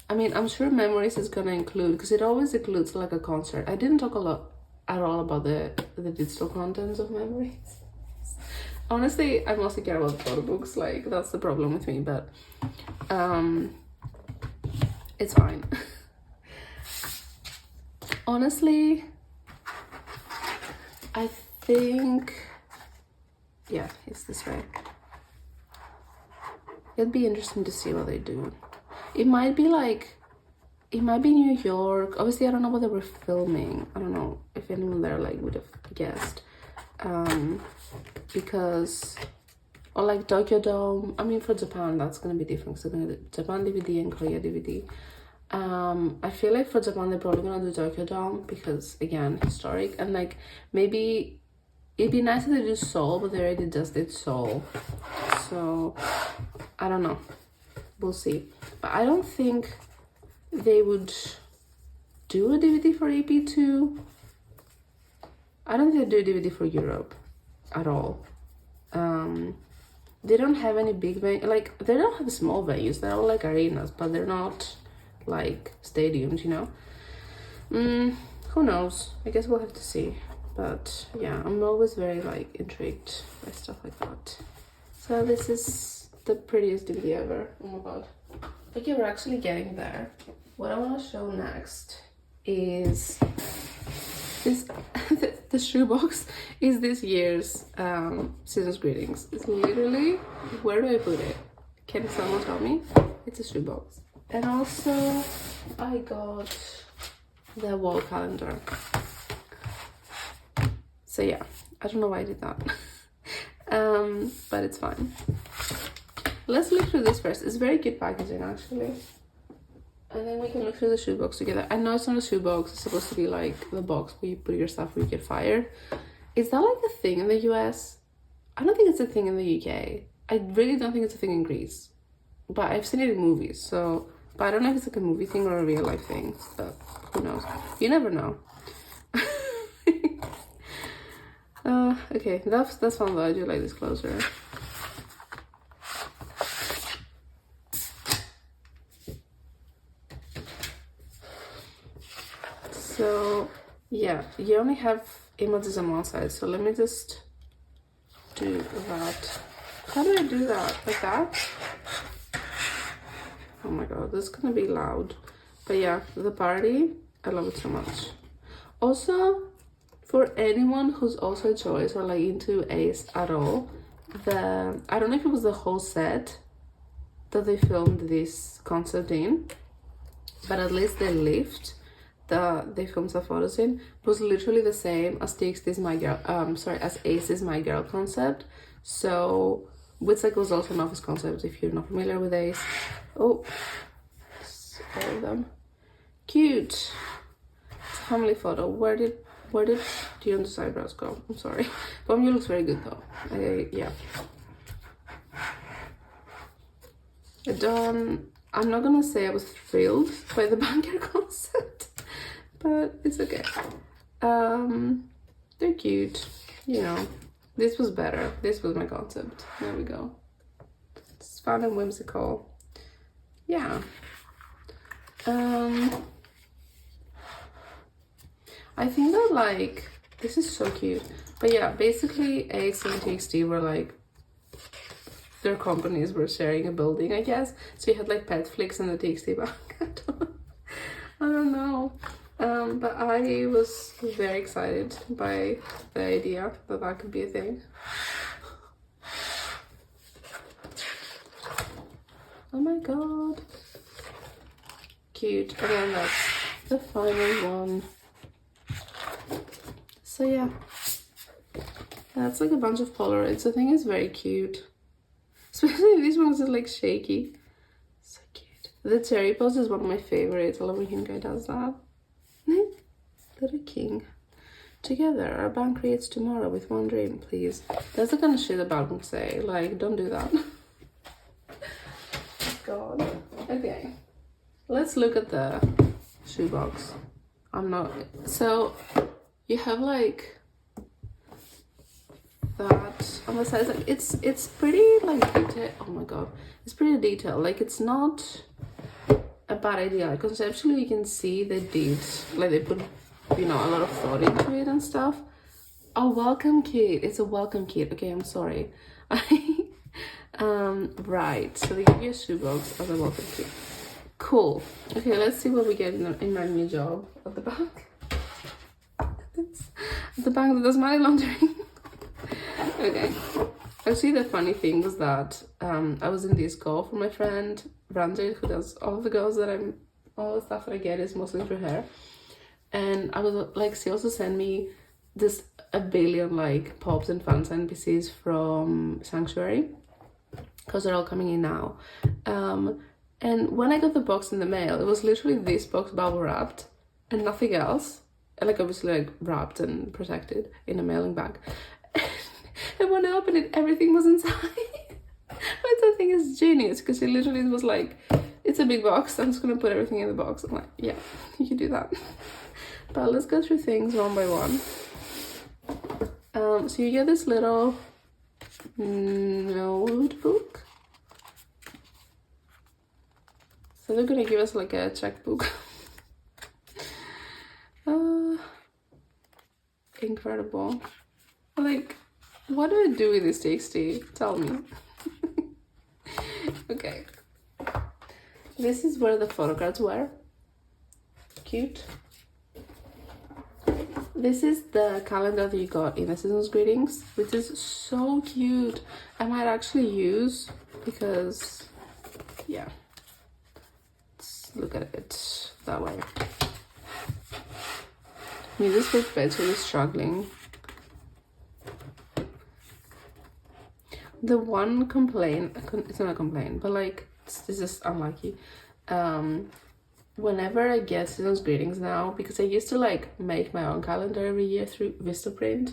I mean, I'm sure Memories is gonna include, because it always includes like a concert. I didn't talk a lot at all about the digital contents of Memories. Honestly, I mostly care about the photo books, like that's the problem with me, but it's fine. Honestly, I think, yeah, it's this way. It'd be interesting to see what they do. It might be New York. Obviously, I don't know what they were filming. I don't know if anyone there like would have guessed. Because, or like Tokyo Dome. I mean, for Japan, that's gonna be different. So they're gonna do Japan DVD and Korea DVD. I feel like for Japan, they're probably gonna do Tokyo Dome because, again, historic. And like maybe It'd be nice if they do Soul, but they already just did Soul. So, I don't know. We'll see. But I don't think they would do a DVD for EP2. I don't think they do a DVD for Europe at all. They don't have any big venues. Like, they don't have small venues. They're all like arenas, but they're not like stadiums, you know? Who knows? I guess we'll have to see. But yeah, I'm always very like intrigued by stuff like that. So this is the prettiest DVD ever. Oh my god. Okay, we're actually getting there. What I want to show next is this. The shoebox is this year's season's greetings. It's literally, where do I put it? Can someone tell me? It's a shoebox. And also I got the wall calendar. So yeah, I don't know why I did that. But it's fine. Let's look through this first. It's very cute packaging actually. And then we can look through the shoebox together. I know it's not a shoebox. It's supposed to be like the box where you put your stuff when you get fired. Is that like a thing in the US? I don't think it's a thing in the UK. I really don't think it's a thing in Greece. But I've seen it in movies. So, but I don't know if it's like a movie thing or a real life thing. But who knows? You never know. Okay, that's fun though. I do like this closer. So yeah, you only have images on one side, so let me just do that. How do I do that? Like that? Oh my god, this is gonna be loud. But yeah, the party, I love it so much. Also, for anyone who's also a choice or like into Ace at all, I don't know if it was the whole set that they filmed this concept in, but at least the lift that they filmed the photos in was literally the same as TXT's My Girl, as Ace's My Girl concept. So, which like was also an office concept if you're not familiar with Ace. Oh, all of them. Cute. It's a family photo. Where did Dion's eyebrows go? I'm sorry. But you looks very good though. Yeah. I'm not gonna say I was thrilled by the banker concept, but it's okay. They're cute, you know. This was better. This was my concept. There we go. It's fun and whimsical. Yeah. I think that like this is so cute. But yeah, basically Ace and TXT were like, their companies were sharing a building, I guess. So you had like Petflix and the TXT bank. I don't know. But I was very excited by the idea that that could be a thing. Oh my god. Cute. And then that's the final one. So yeah. That's like a bunch of Polaroids. I think it's very cute. Especially these ones are like shaky. So cute. The cherry pose is one of my favorites. I love when Hyunga does that. Little king. Together, our band creates tomorrow with one dream, please. That's the kind of shit a band would say. Like, don't do that. God. Okay. Let's look at the shoebox. So, you have like that on the sides. Like, it's pretty like detailed. Oh my god. It's pretty detailed. Like, it's not a bad idea. Like, conceptually, you can see they did. Like, they put, you know, a lot of thought into it and stuff. A welcome kit. It's a welcome kit. Okay, I'm sorry. Right. So they give you a shoebox as a welcome kit. Cool. Okay, let's see what we get in my new job at the bank. At the bank that does money laundering. Okay. Actually, the funny thing was that I was in this call for my friend Ranjit, who does all the stuff that I get is mostly through her. And I was like, she also sent me this a billion like pops and fans NPCs from Sanctuary, because they're all coming in now. And when I got the box in the mail, it was literally this box bubble wrapped and nothing else. And like obviously like wrapped and protected in a mailing bag. And when I opened it, everything was inside. Which I think is genius, because she literally was like, it's a big box, I'm just gonna put everything in the box. I'm like, yeah, you can do that. But let's go through things one by one. So you get this little notebook. So they're gonna give us like a checkbook. Incredible. Like, what do I do with this TXT? Tell me. Okay. This is where the photo cards were. Cute. This is the calendar that you got in the season's greetings, which is so cute. I might actually use, because, yeah. Let's look at it that way. I mean, this with bed's really struggling. The one complaint, it's not a complaint, but like, this is unlucky. Whenever I get season's greetings now, because I used to like make my own calendar every year through Vistaprint.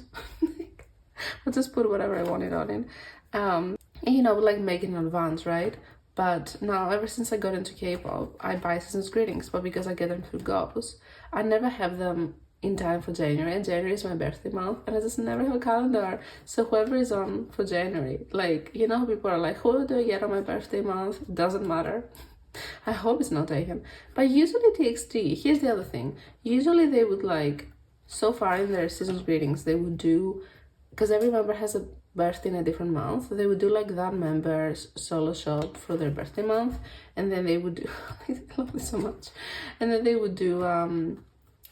I'll just put whatever I wanted on it. And you know, like make it in advance, right? But now, ever since I got into K-pop, I buy season's greetings, but because I get them through Ghost, I never have them in time for January, and January is my birthday month, and I just never have a calendar. So whoever is on for January, like, you know, people are like, who do I get on my birthday month? Doesn't matter. I hope it's not taken. But usually TXT, here's the other thing, usually they would like, so far in their season's greetings, they would do, because every member has a birthday in a different month, they would do like that member's solo shop for their birthday month, and then they would do, I love this so much, and then they would do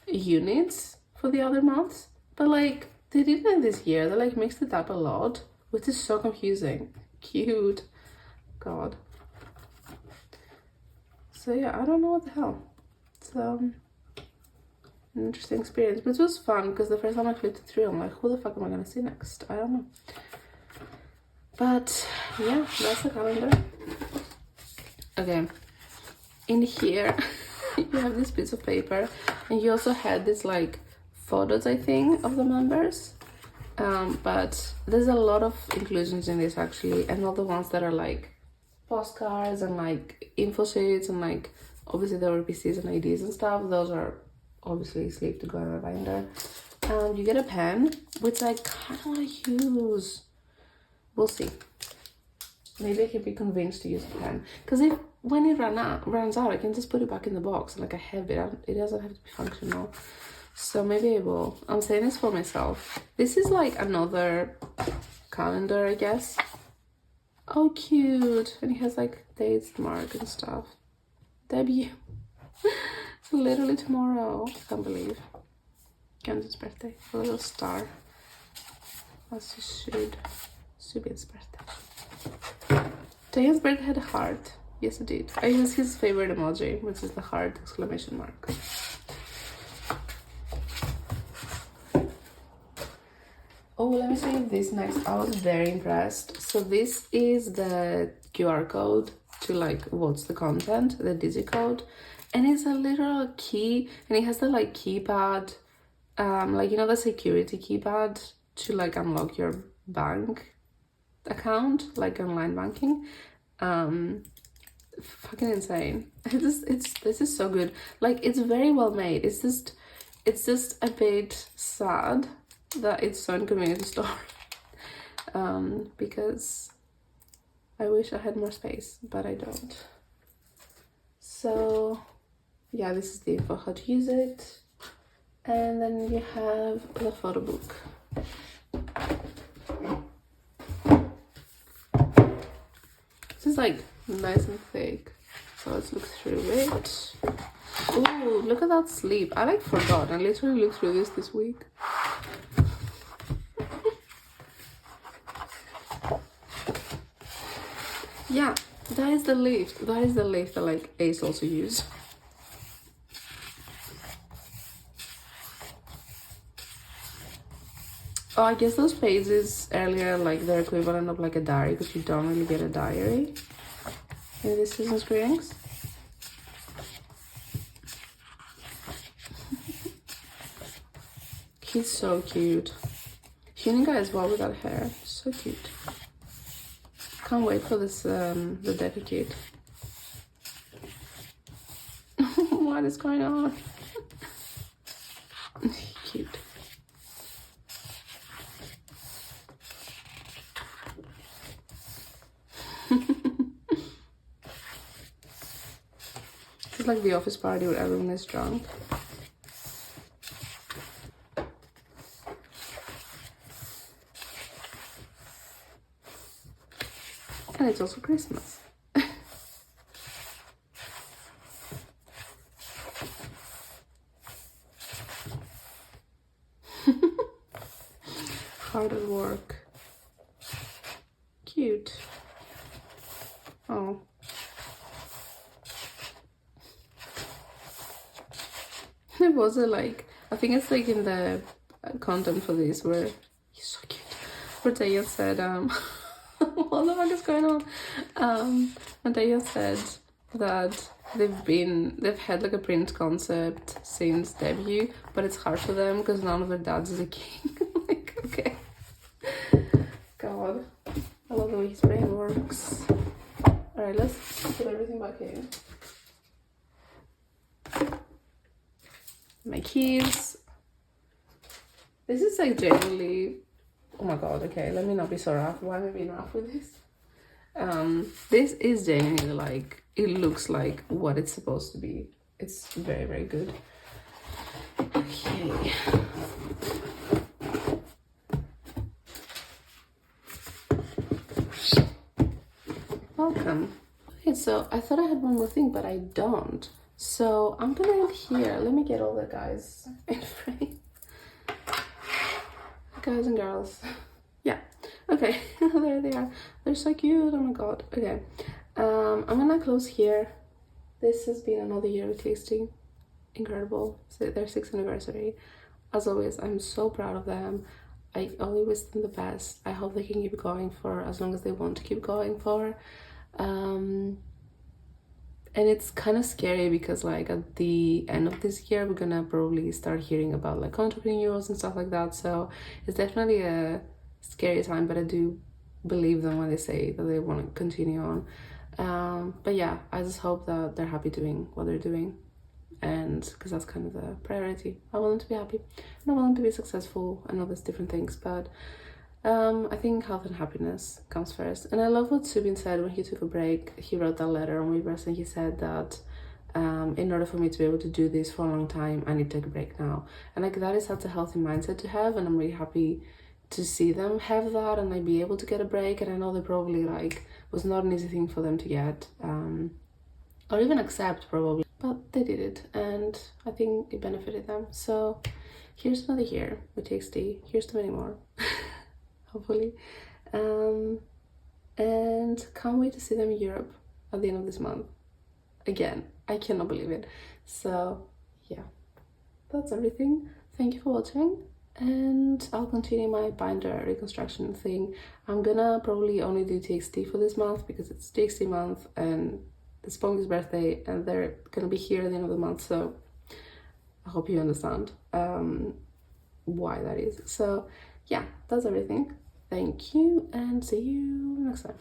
units for the other months. But like, they didn't this year, they like mixed it up a lot, which is so confusing. Cute. God. So yeah, I don't know what the hell. It's an interesting experience, but it was fun, because the first time I flipped it through, I'm like, who the fuck am I gonna see next? I don't know. But yeah, that's the calendar. Okay, in here you have this piece of paper, and you also had this like photos, I think, of the members. But there's a lot of inclusions in this actually, and all the ones that are like postcards and like info sheets, and like obviously there were PCs and IDs and stuff, those are obviously sleep to go in a binder. You get a pen, which I kind of want to use. We'll see. Maybe I can be convinced to use a pen, because if when it runs out, I can just put it back in the box like I have it. It doesn't have to be functional. So maybe I will. I'm saying this for myself. This is like another calendar, I guess. Oh, cute. And it has like dates marked and stuff. Debut. It's literally tomorrow. I can't believe. Camden's birthday. A little star. As you should. Subin's birthday. Dayan's birthday had a heart. Yes, it did. I use his favorite emoji, which is the heart exclamation mark. Oh, let me show you this next. I was very impressed. So this is the QR code to like what's the content, the digicode, and it's a literal key, and it has the like keypad, like, you know, the security keypad to like unlock your bank account, like online banking. Fucking insane. This is so good. Like, it's very well made. It's just a bit sad that it's so in community store. Because I wish I had more space, but I don't. So yeah, this is the info how to use it, and then you have the photo book. This is like nice and thick, so let's look through it. Oh, look at that sleeve. I like forgot. I literally looked through this week. Yeah, that is the lift. That is the lift that like Ace also used. Oh, I guess those pages earlier, like they're equivalent of like a diary, because you don't really get a diary in this season's greetings. He's so cute. Hunica as well with that hair. So cute. Can't wait for this, the deco kit. What is going on? Cute. It's like the office party where everyone is drunk. And it's also Christmas. Hard at work. Cute. Oh. There was a like, I think it's like in the content for this where he's so cute. Where Taya said, what the fuck is going on? And Taya said that they've had like a print concept since debut, but it's hard for them because none of their dads is a king. Like, okay. God, I love the way his brain works. Alright, let's put everything back in. My keys. This is like genuinely, oh my god, okay, let me not be so rough. Why am I being rough with this? This is genuinely like, it looks like what it's supposed to be. It's very, very good. Okay. Welcome. Okay, so I thought I had one more thing, but I don't. So I'm gonna end here. Let me get all the guys in frame. Guys and girls. Yeah. Okay. There they are. They're so cute. Oh my god. Okay. I'm gonna close here. This has been another year of tasting. Incredible. So their 6th anniversary. As always, I'm so proud of them. I only wish them the best. I hope they can keep going for as long as they want to keep going for. And it's kind of scary because like at the end of this year we're gonna probably start hearing about like contract renewals and stuff like that, so it's definitely a scary time, but I do believe them when they say that they want to continue on. But yeah, I just hope that they're happy doing what they're doing, and because that's kind of the priority. I want them to be happy and I want them to be successful and all these different things, but I think health and happiness comes first. And I love what Subin said when he took a break. He wrote that letter on Weverse and he said that in order for me to be able to do this for a long time, I need to take a break now. And like that is such a healthy mindset to have, and I'm really happy to see them have that and like be able to get a break. And I know they probably like was not an easy thing for them to get or even accept probably, but they did it and I think it benefited them. So here's another year with TXT. Here's to many more. Hopefully, and can't wait to see them in Europe at the end of this month again. I cannot believe it. So yeah, that's everything. Thank you for watching, and I'll continue my binder reconstruction thing. I'm gonna probably only do TXT for this month because it's TXT month and it's Pongy's birthday and they're gonna be here at the end of the month, so I hope you understand why that is. So yeah, that's everything. Thank you and see you next time.